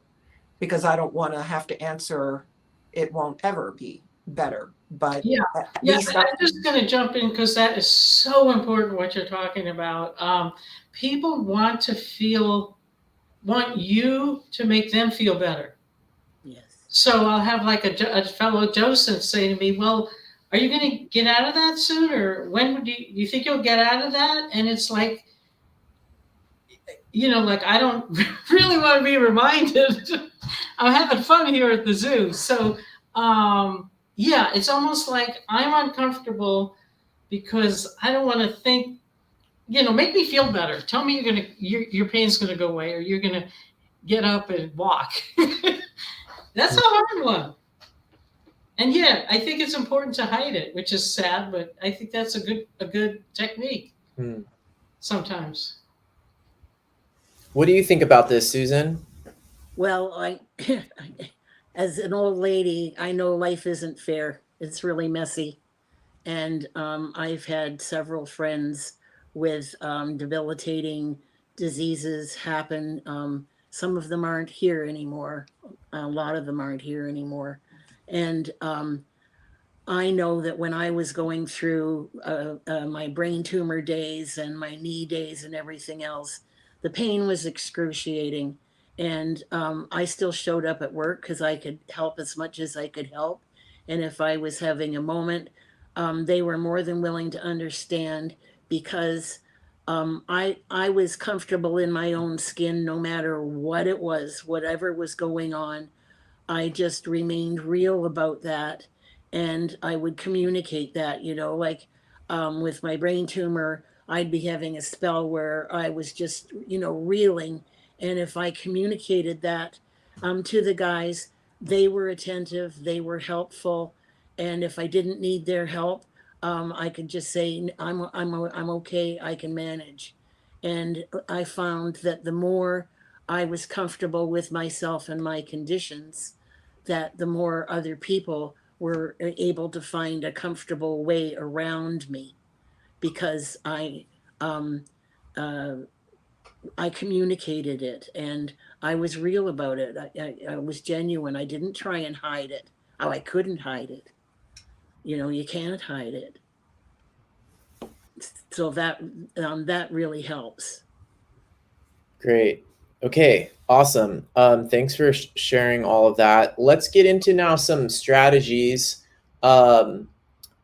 S3: because I don't want to have to answer, it won't ever be better. But
S4: Yeah,
S3: at
S4: yeah.
S3: least
S4: I'm just going to jump in because that is so important what you're talking about. People want you to make them feel better.
S2: Yes.
S4: So I'll have like a fellow docent say to me, "Well, are you going to get out of that soon, or when would you think you'll get out of that?" And it's like, like I don't really want to be reminded. I'm having fun here at the zoo. So, yeah, it's almost like I'm uncomfortable because I don't want to think, make me feel better. Tell me your pain's gonna go away, or you're gonna get up and walk. That's a hard one. And yeah, I think it's important to hide it, which is sad, but I think that's a good technique sometimes.
S1: What do you think about this, Susan?
S2: Well, as an old lady, I know life isn't fair. It's really messy. And I've had several friends with debilitating diseases happen. Some of them aren't here anymore. A lot of them aren't here anymore. And I know that when I was going through my brain tumor days and my knee days and everything else, the pain was excruciating. And I still showed up at work because I could help as much as I could help. And if I was having a moment, they were more than willing to understand because I was comfortable in my own skin no matter what it was, whatever was going on. I just remained real about that. And I would communicate that, like with my brain tumor, I'd be having a spell where I was just, reeling. And if I communicated that to the guys, they were attentive, they were helpful. And if I didn't need their help, I could just say, I'm okay, I can manage. And I found that the more I was comfortable with myself and my conditions, that the more other people were able to find a comfortable way around me because um, uh, I communicated it and I was real about it. I was genuine. I didn't try and hide it. Oh, I couldn't hide it. You can't hide it. So that really helps.
S1: Great. Okay, awesome. Thanks for sharing all of that. Let's get into now some strategies. Um,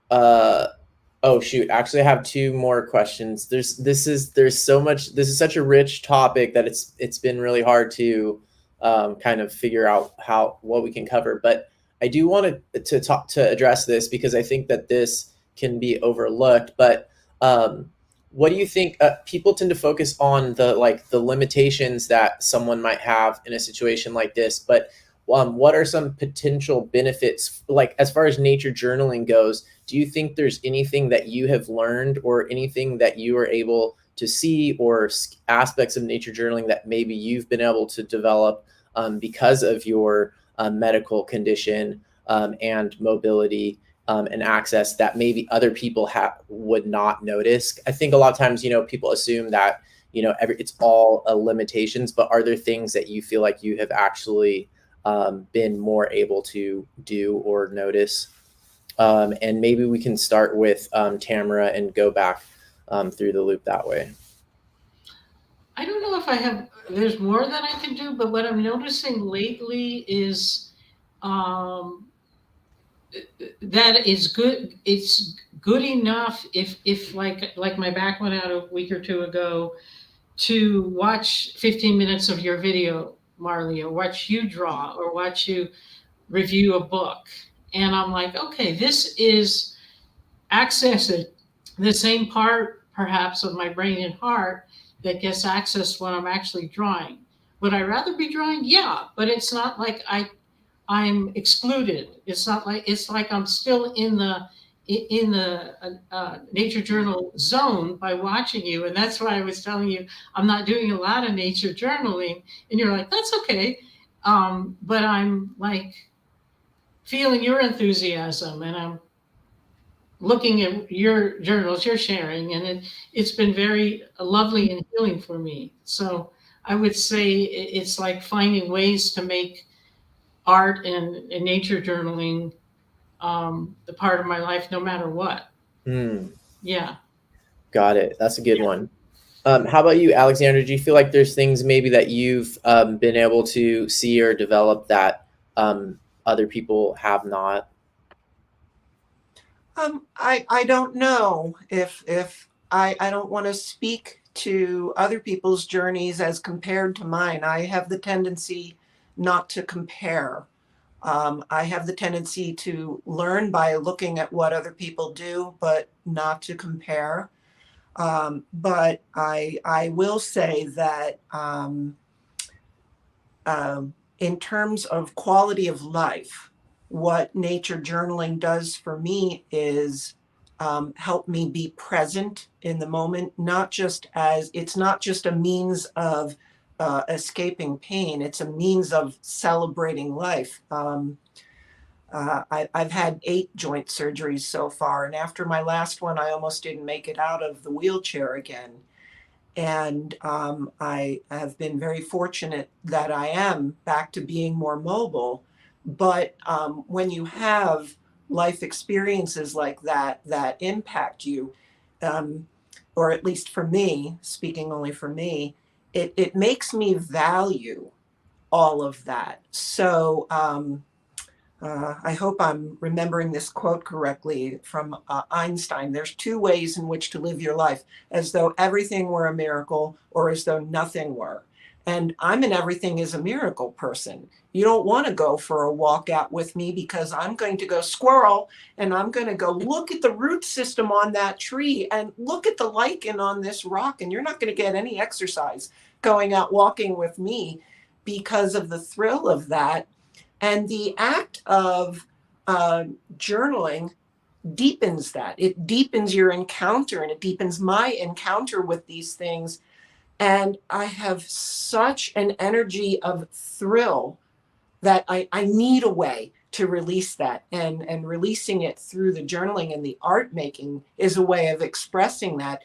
S1: oh shoot, actually I have two more questions. There's so much. This is such a rich topic that it's been really hard to kind of figure out what we can cover. But I do want to address this because I think that this can be overlooked. But what do you think? People tend to focus on the limitations that someone might have in a situation like this, but what are some potential benefits, like as far as nature journaling goes? Do you think there's anything that you have learned or anything that you are able to see or aspects of nature journaling that maybe you've been able to develop because of your medical condition and mobility and access that maybe other people would not notice? I think a lot of times, people assume that, it's all limitations, but are there things that you feel like you have actually been more able to do or notice? And maybe we can start with Tamara and go back through the loop that way.
S4: I don't know if there's more that I can do, but what I'm noticing lately is that is good. It's good enough if like my back went out a week or two ago, to watch 15 minutes of your video, Marley, or watch you draw, or watch you review a book. And I'm like, okay, this is accessing the same part perhaps of my brain and heart that gets accessed when I'm actually drawing. Would I rather be drawing? Yeah, but it's not like I'm excluded. It's like I'm still in the nature journal zone by watching you. And that's why I was telling you I'm not doing a lot of nature journaling. And you're like, that's okay. But I'm like feeling your enthusiasm, and I'm looking at your journals you're sharing, and it's been very lovely and healing for me. So I would say it's like finding ways to make art and nature journaling the part of my life no matter what. Yeah.
S1: Got it. That's a good one. How about you, Alexandra? Do you feel like there's things maybe that you've been able to see or develop that other people have not?
S3: I don't know if I don't want to speak to other people's journeys as compared to mine. I have the tendency not to compare. I have the tendency to learn by looking at what other people do, but not to compare. But I will say that in terms of quality of life, what nature journaling does for me is help me be present in the moment, it's not just a means of escaping pain, it's a means of celebrating life. I've had 8 joint surgeries so far, and after my last one, I almost didn't make it out of the wheelchair again. And I have been very fortunate that I am back to being more mobile. But when you have life experiences like that impact you, or at least for me, speaking only for me, it makes me value all of that. So I hope I'm remembering this quote correctly from Einstein. There's two ways in which to live your life, as though everything were a miracle or as though nothing were. And I'm an everything is a miracle person. You don't want to go for a walk out with me because I'm going to go squirrel and I'm going to go look at the root system on that tree and look at the lichen on this rock. And you're not going to get any exercise going out walking with me because of the thrill of that. And the act of journaling deepens that. It deepens your encounter and it deepens my encounter with these things. And I have such an energy of thrill that I need a way to release that. And releasing it through the journaling and the art making is a way of expressing that.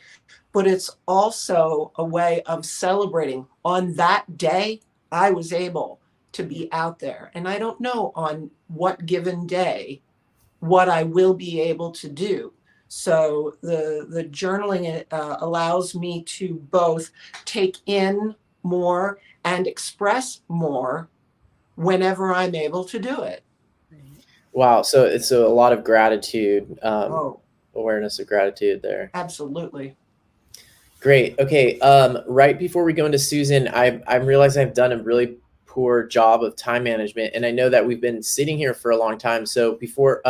S3: But it's also a way of celebrating. On that day, I was able to be out there. And I don't know on what given day what I will be able to do. So the journaling allows me to both take in more and express more whenever I'm able to do it.
S1: Wow. So it's a lot of gratitude,
S3: Oh,
S1: awareness of gratitude there.
S3: absolutely.
S1: Great. Okay. Right before we go into Susan, I realize I've done a really poor job of time management, and I know that we've been sitting here for a long time. So before,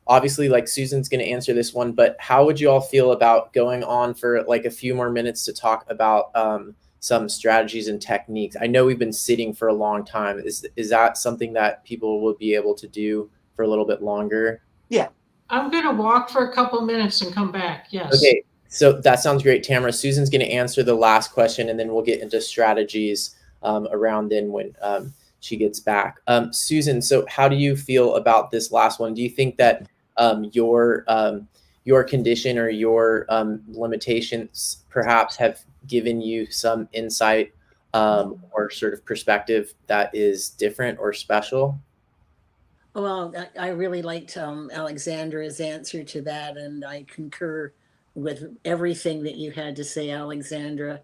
S1: obviously, like Susan's going to answer this one, but how would you all feel about going on for like a few more minutes to talk about some strategies and techniques? I know we've been sitting for a long time. Is that something that people will be able to do for a little bit longer?
S3: Yeah.
S4: I'm going to walk for a couple minutes and come back. Yes.
S1: Okay. So that sounds great, Tamara. Susan's going to answer the last question, and then we'll get into strategies around then when she gets back. Susan, so how do you feel about this last one? Do you think that your condition or your limitations perhaps have given you some insight or sort of perspective that is different or special?
S2: Well, I really liked Alexandra's answer to that, and I concur with everything that you had to say, Alexandra.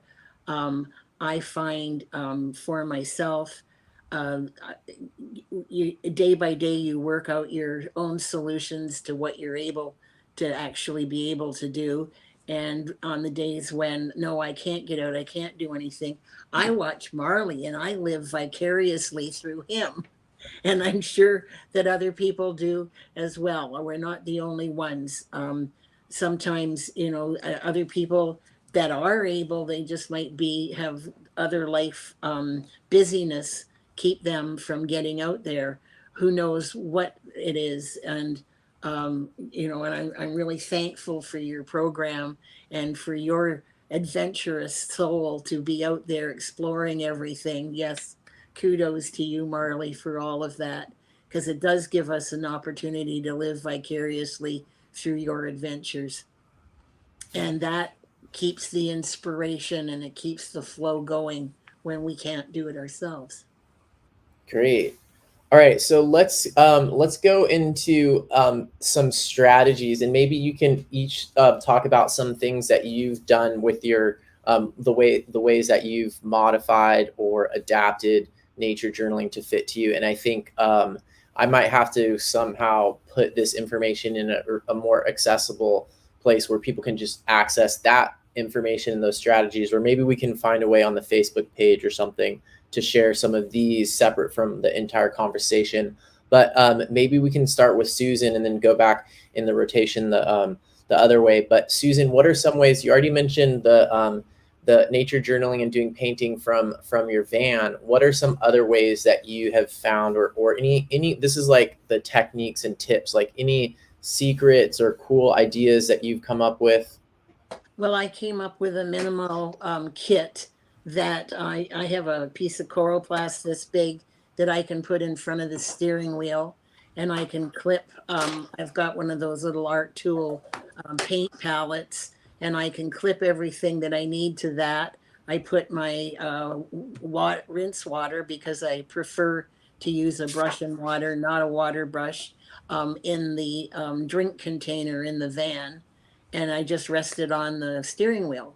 S2: I find for myself, day by day, you work out your own solutions to what you're able to actually be able to do. And on the days when, no, I can't get out, I can't do anything, I watch Marley and I live vicariously through him. And I'm sure that other people do as well. We're not the only ones. Sometimes, other people that are able, they just might have other life busyness keep them from getting out there. Who knows what it is? And I'm really thankful for your program and for your adventurous soul to be out there exploring everything. Yes, kudos to you, Marley, for all of that, because it does give us an opportunity to live vicariously through your adventures. And that keeps the inspiration and it keeps the flow going when we can't do it ourselves.
S1: Great. All right, so let's go into some strategies, and maybe you can each talk about some things that you've done with your the ways that you've modified or adapted nature journaling to fit to you. And I think I might have to somehow put this information in a more accessible place where people can just access that information and those strategies, or maybe we can find a way on the Facebook page or something to share some of these separate from the entire conversation. But maybe we can start with Susan and then go back in the rotation the other way. But Susan, what are some ways? You already mentioned the nature journaling and doing painting from your van. What are some other ways that you have found, or any? This is like the techniques and tips, like any secrets or cool ideas that you've come up with?
S2: Well, I came up with a minimal kit that I have a piece of coroplast this big that I can put in front of the steering wheel, and I can clip. I've got one of those little art tool paint palettes, and I can clip everything that I need to that. I put my rinse water, because I prefer to use a brush and water, not a water brush, in the drink container in the van, and I just rest it on the steering wheel.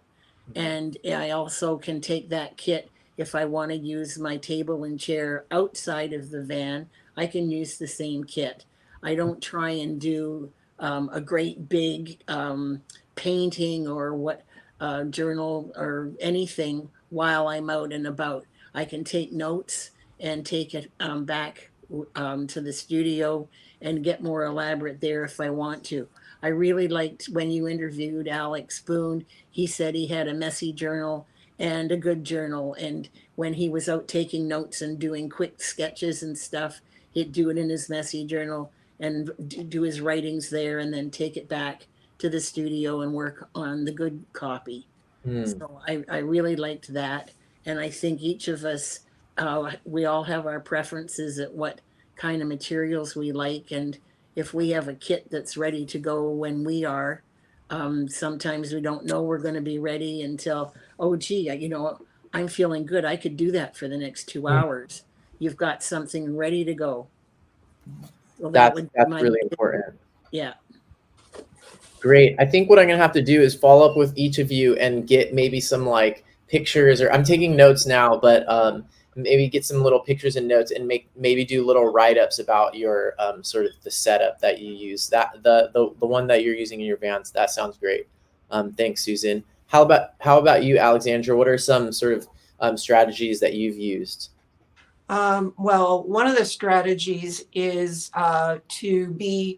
S2: And I also can take that kit if I want to use my table and chair outside of the van. I can use the same kit. I don't try and do a great big painting or what journal or anything while I'm out and about. I can take notes and take it back to the studio and get more elaborate there if I want to. I really liked when you interviewed Alex Boone. He said he had a messy journal and a good journal. And when he was out taking notes and doing quick sketches and stuff, he'd do it in his messy journal and do his writings there and then take it back to the studio and work on the good copy. So I really liked that. And I think each of us, we all have our preferences at what kind of materials we like. And if we have a kit that's ready to go when we are, sometimes we don't know we're going to be ready until, oh, gee, I'm feeling good. I could do that for the next 2 hours. You've got something ready to go. So
S1: that's really important.
S2: Yeah.
S1: Great. I think what I'm going to have to do is follow up with each of you and get maybe some like pictures, or I'm taking notes now, but maybe get some little pictures and notes and maybe do little write-ups about your sort of the setup that you use. That the one that you're using in your vans. That sounds great. Thanks, Susan. How about you, Alexandra? What are some sort of strategies that you've used?
S3: Well, one of the strategies is to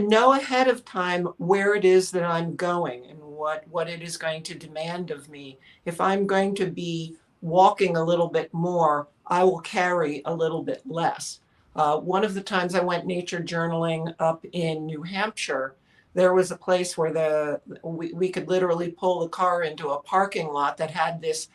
S3: know ahead of time where it is that I'm going and what it is going to demand of me. If I'm going to be walking a little bit more, I will carry a little bit less. One of the times I went nature journaling up in New Hampshire, there was a place where we could literally pull the car into a parking lot that had this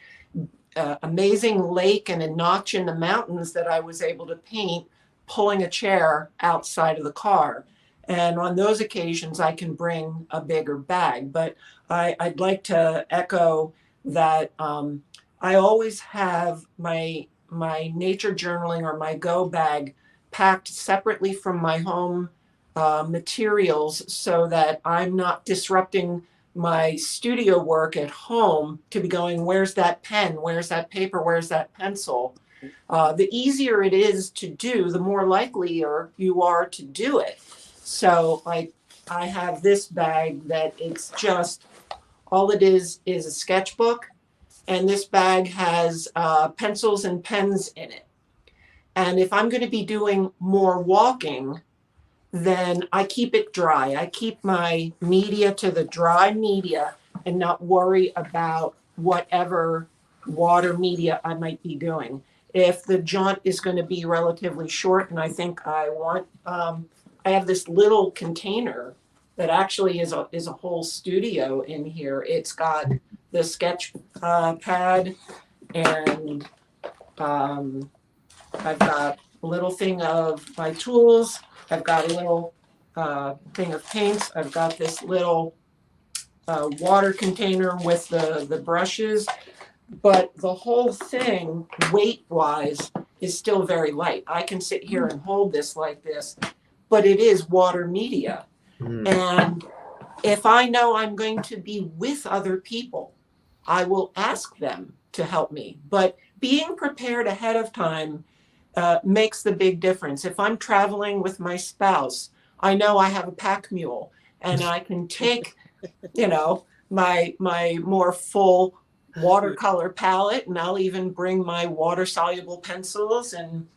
S3: amazing lake and a notch in the mountains that I was able to paint pulling a chair outside of the car. And on those occasions, I can bring a bigger bag. But I'd like to echo that I always have my nature journaling or my go bag packed separately from my home materials so that I'm not disrupting my studio work at home to be going, where's that pen? Where's that paper? Where's that pencil? The easier it is to do, the more likely you are to do it. So I have this bag that it's just, all it is a sketchbook. And this bag has pencils and pens in it. And if I'm going to be doing more walking, then I keep it dry. I keep my media to the dry media and not worry about whatever water media I might be doing. If the jaunt is going to be relatively short, and I think I want, I have this little container that actually is a whole studio in here. It's got the sketch pad, and I've got a little thing of my tools. I've got a little thing of paints. I've got this little water container with the brushes. But the whole thing, weight-wise, is still very light. I can sit here and hold this like this, but it is water media. And if I know I'm going to be with other people, I will ask them to help me. But being prepared ahead of time makes the big difference. If I'm traveling with my spouse, I know I have a pack mule and I can take, my more full watercolor palette, and I'll even bring my water soluble pencils. And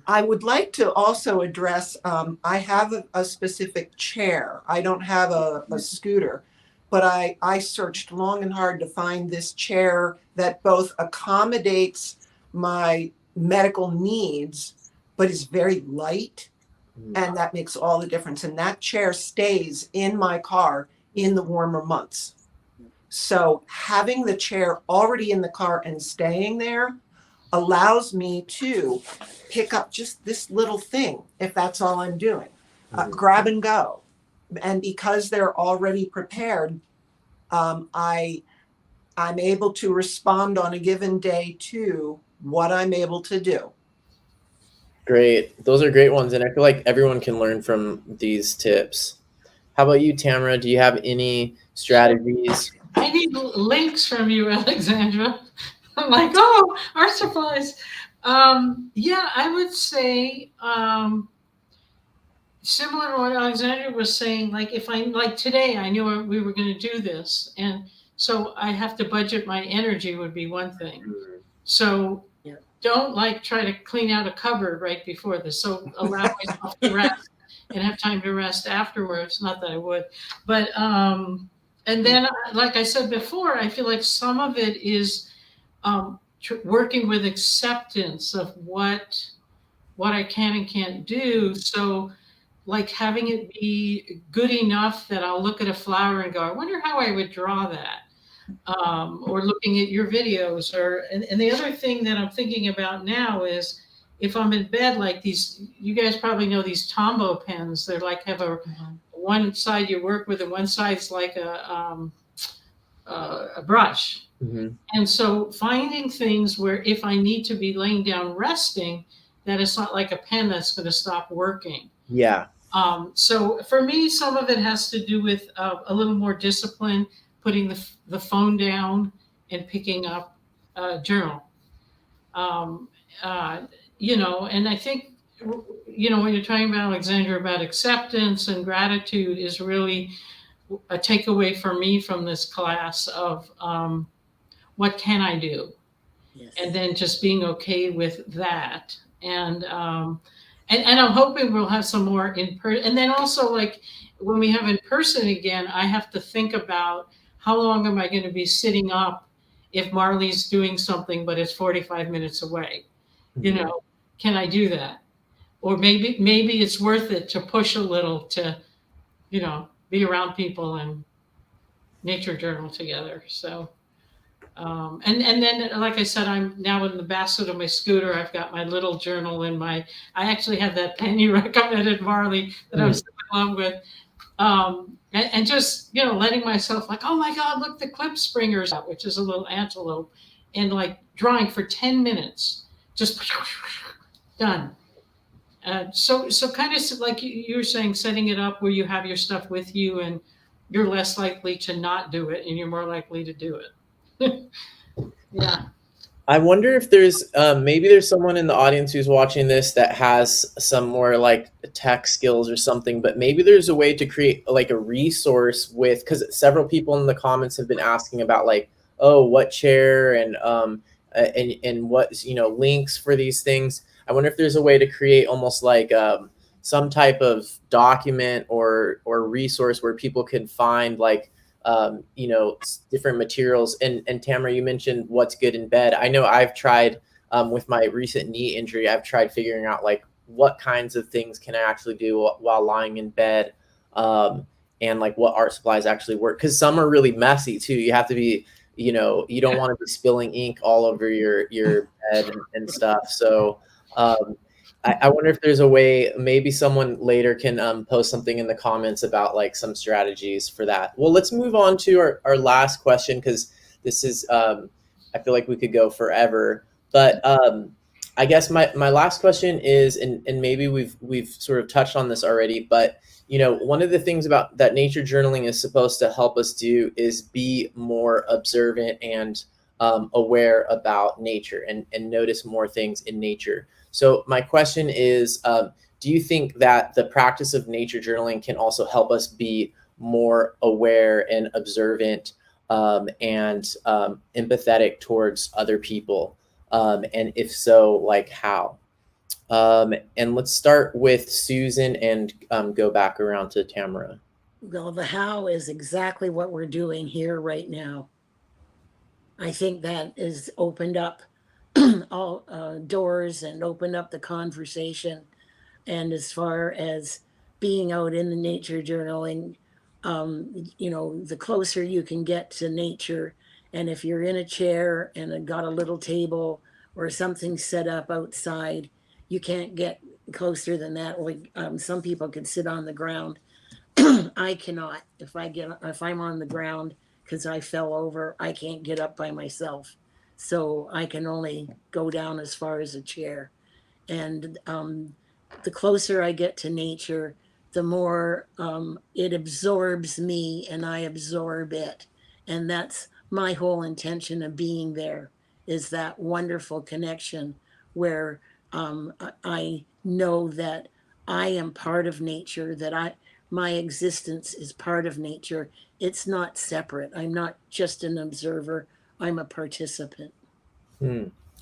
S3: I would like to also address, I have a specific chair. I don't have a scooter, but I searched long and hard to find this chair that both accommodates my medical needs, but is very light. And that makes all the difference. And that chair stays in my car in the warmer months. So having the chair already in the car and staying there allows me to pick up just this little thing, if that's all I'm doing, grab and go. And because they're already prepared, I'm able to respond on a given day to what I'm able to do.
S1: Great. Those are great ones. And I feel like everyone can learn from these tips. How about you, Tamara? Do you have any strategies?
S4: I need links from you, Alexandra. I'm like, oh, art supplies. Yeah, I would say similar to what Alexandra was saying. Like if I like today, I knew we were going to do this, and so I have to budget my energy would be one thing. So
S2: Yeah.
S4: don't like try to clean out a cupboard right before this. So allow myself to rest and have time to rest afterwards. Not that I would, but and then like I said before, I feel like some of it is working with acceptance of what I can and can't do. So like having it be good enough that I'll look at a flower and go, I wonder how I would draw that. Or looking at your videos and the other thing that I'm thinking about now is if I'm in bed, like these, you guys probably know these Tombow pens. They're like have a one side you work with and one side's like a brush. And so finding things where if I need to be laying down resting, that it's not like a pen that's going to stop working.
S1: Yeah.
S4: So for me, some of it has to do with a little more discipline, putting the phone down and picking up a journal. You know, and I think, you know, when you're talking about Alexandra about acceptance and gratitude is really a takeaway for me from this class of what can I do?
S2: Yes.
S4: And then just being okay with that. And I'm hoping we'll have some more in person. And then also, like when we have in person again, I have to think about how long am I going to be sitting up if Marley's doing something, but it's 45 minutes away. You know, can I do that? Or maybe it's worth it to push a little to, you know, be around people and nature journal together. So. And then, like I said, I'm now in the basket of my scooter. I've got my little journal in I actually have that pen you recommended, Marley, that I was in love with. And just, you know, letting myself like, oh my God, look, the clip springer's out, which is a little antelope, and like drawing for 10 minutes, just done. So kind of like you were saying, setting it up where you have your stuff with you and you're less likely to not do it and you're more likely to do it. Yeah.
S1: I wonder if there's maybe there's someone in the audience who's watching this that has some more like tech skills or something, but maybe there's a way to create like a resource with, because several people in the comments have been asking about like, oh, what chair and what, you know, links for these things. I wonder if there's a way to create almost like some type of document or resource where people can find like you know, different materials. And Tamara, you mentioned what's good in bed. I know I've tried with my recent knee injury, I've tried figuring out like what kinds of things can I actually do while lying in bed, and like what art supplies actually work. Because some are really messy too. You have to be, you know, you don't want to be spilling ink all over your bed and stuff. So I wonder if there's a way, maybe someone later can post something in the comments about like some strategies for that. Well, let's move on to our last question, because this is, I feel like we could go forever. But I guess my last question is, and maybe we've sort of touched on this already, but you know, one of the things about that nature journaling is supposed to help us do is be more observant and aware about nature and notice more things in nature. So my question is, do you think that the practice of nature journaling can also help us be more aware and observant and empathetic towards other people? And if so, like how? And let's start with Susan and go back around to Tamara.
S2: Well, the how is exactly what we're doing here right now. I think that is opened up all doors and opened up the conversation. And as far as being out in the nature journaling, you know, the closer you can get to nature, and if you're in a chair and got a little table or something set up outside, you can't get closer than that. Like some people can sit on the ground. I cannot. If I'm on the ground because I fell over, I can't get up by myself. So I can only go down as far as a chair. And the closer I get to nature, the more it absorbs me and I absorb it. And that's my whole intention of being there, is that wonderful connection where I know that I am part of nature, that my existence is part of nature. It's not separate. I'm not just an observer. I'm a participant.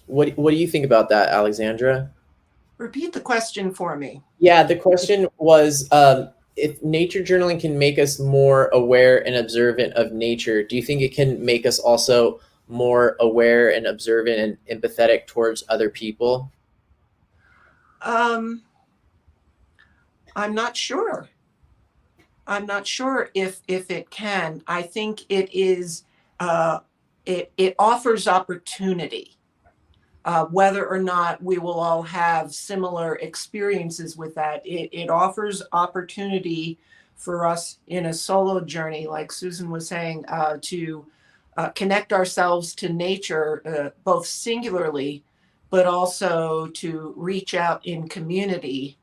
S1: What do you think about that, Alexandra?
S3: Repeat the question for me.
S1: Yeah, the question was, if nature journaling can make us more aware and observant of nature, do you think it can make us also more aware and observant and empathetic towards other people?
S3: I'm not sure. I'm not sure if it can. I think it is. It offers opportunity. Whether or not we will all have similar experiences with that, it offers opportunity for us in a solo journey, like Susan was saying, to connect ourselves to nature, both singularly, but also to reach out in community.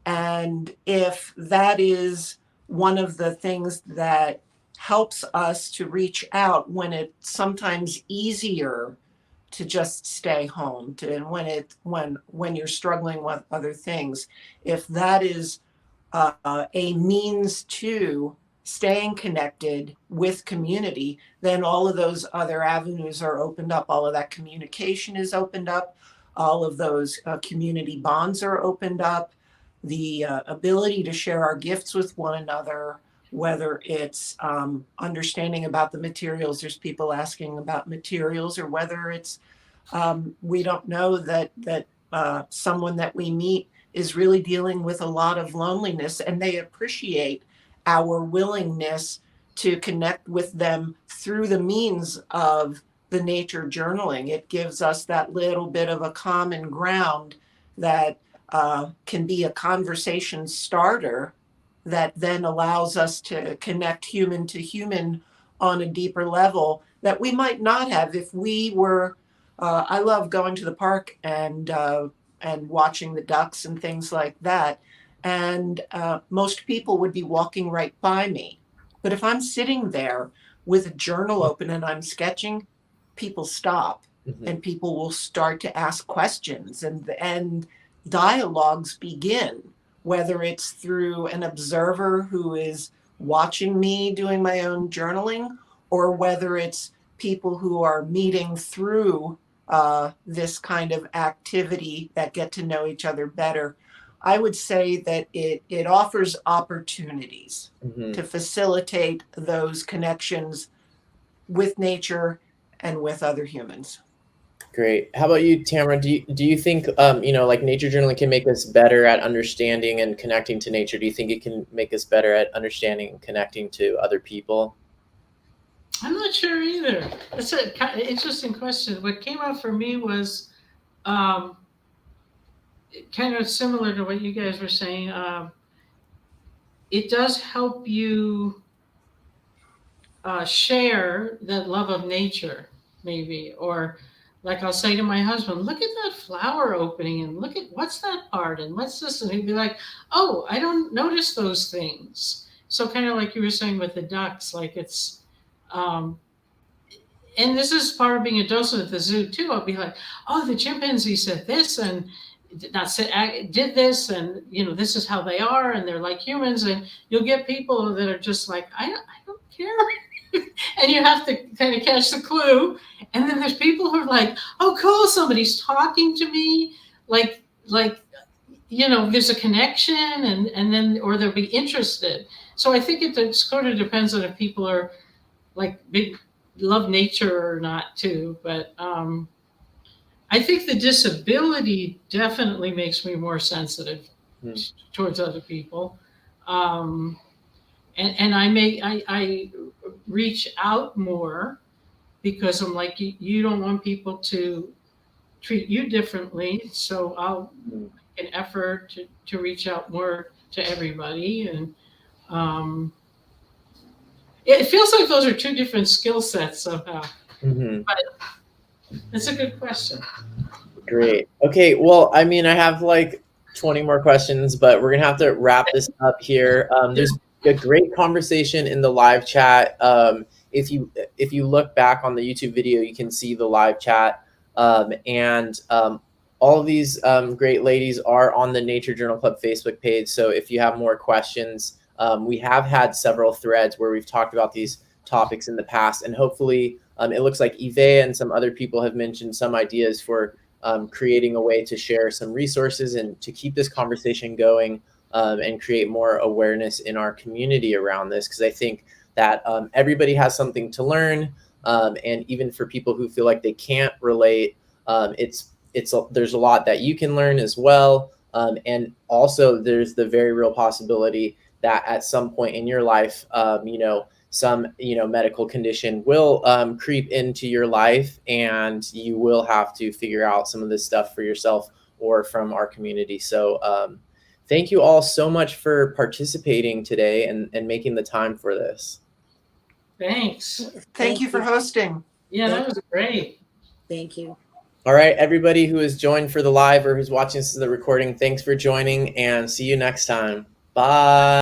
S3: And if that is one of the things that helps us to reach out when it's sometimes easier to just stay home, and when you're struggling with other things, if that is a means to staying connected with community, then all of those other avenues are opened up. All of that communication is opened up. All of those community bonds are opened up. The ability to share our gifts with one another, whether it's understanding about the materials, there's people asking about materials, or whether it's we don't know that someone that we meet is really dealing with a lot of loneliness, and they appreciate our willingness to connect with them through the means of the nature journaling. It gives us that little bit of a common ground that can be a conversation starter that then allows us to connect human to human on a deeper level that we might not have if we were. I love going to the park and watching the ducks and things like that. And most people would be walking right by me. But if I'm sitting there with a journal open and I'm sketching, people stop and people will start to ask questions, and dialogues begin, whether it's through an observer who is watching me doing my own journaling, or whether it's people who are meeting through this kind of activity that get to know each other better. I would say that it offers opportunities to facilitate those connections with nature and with other humans.
S1: Great. How about you, Tamara? Do you think like nature journaling can make us better at understanding and connecting to nature? Do you think it can make us better at understanding and connecting to other people?
S4: I'm not sure either. That's an interesting question. What came out for me was kind of similar to what you guys were saying. It does help you share that love of nature, maybe. Or like I'll say to my husband, look at that flower opening and look at what's that part and what's this? And he'd be like, oh, I don't notice those things. So kind of like you were saying with the ducks, like it's, and this is part of being a docent at the zoo too. I'll be like, oh, the chimpanzee said this and did this, and this is how they are, and they're like humans. And you'll get people that are just like, I don't care. And you have to kind of catch the clue. And then there's people who are like, oh, cool, somebody's talking to me. Like, there's a connection, and then, or they'll be interested. So I think it sort of depends on if people are like love nature or not too. But I think the disability definitely makes me more sensitive towards other people. And I reach out more because I'm like, you don't want people to treat you differently. So I'll make an effort to reach out more to everybody. And it feels like those are two different skill sets somehow. But it's a good question.
S1: Great. Okay. Well, I mean, I have like 20 more questions, but we're gonna have to wrap this up here. There's a great conversation in the live chat. If you look back on the YouTube video, you can see the live chat. And all of these great ladies are on the Nature Journal Club Facebook page. So if you have more questions, we have had several threads where we've talked about these topics in the past, and hopefully it looks like Eve and some other people have mentioned some ideas for creating a way to share some resources and to keep this conversation going and create more awareness in our community around this, because I think that everybody has something to learn, and even for people who feel like they can't relate, there's a lot that you can learn as well, and also there's the very real possibility that at some point in your life, some medical condition will creep into your life, and you will have to figure out some of this stuff for yourself or from our community. So thank you all so much for participating today and making the time for this.
S4: Thanks.
S3: Thank you for hosting.
S4: Yeah, that was great.
S2: Thank you.
S1: All right, everybody who has joined for the live or who's watching this as the recording, thanks for joining, and see you next time. Bye.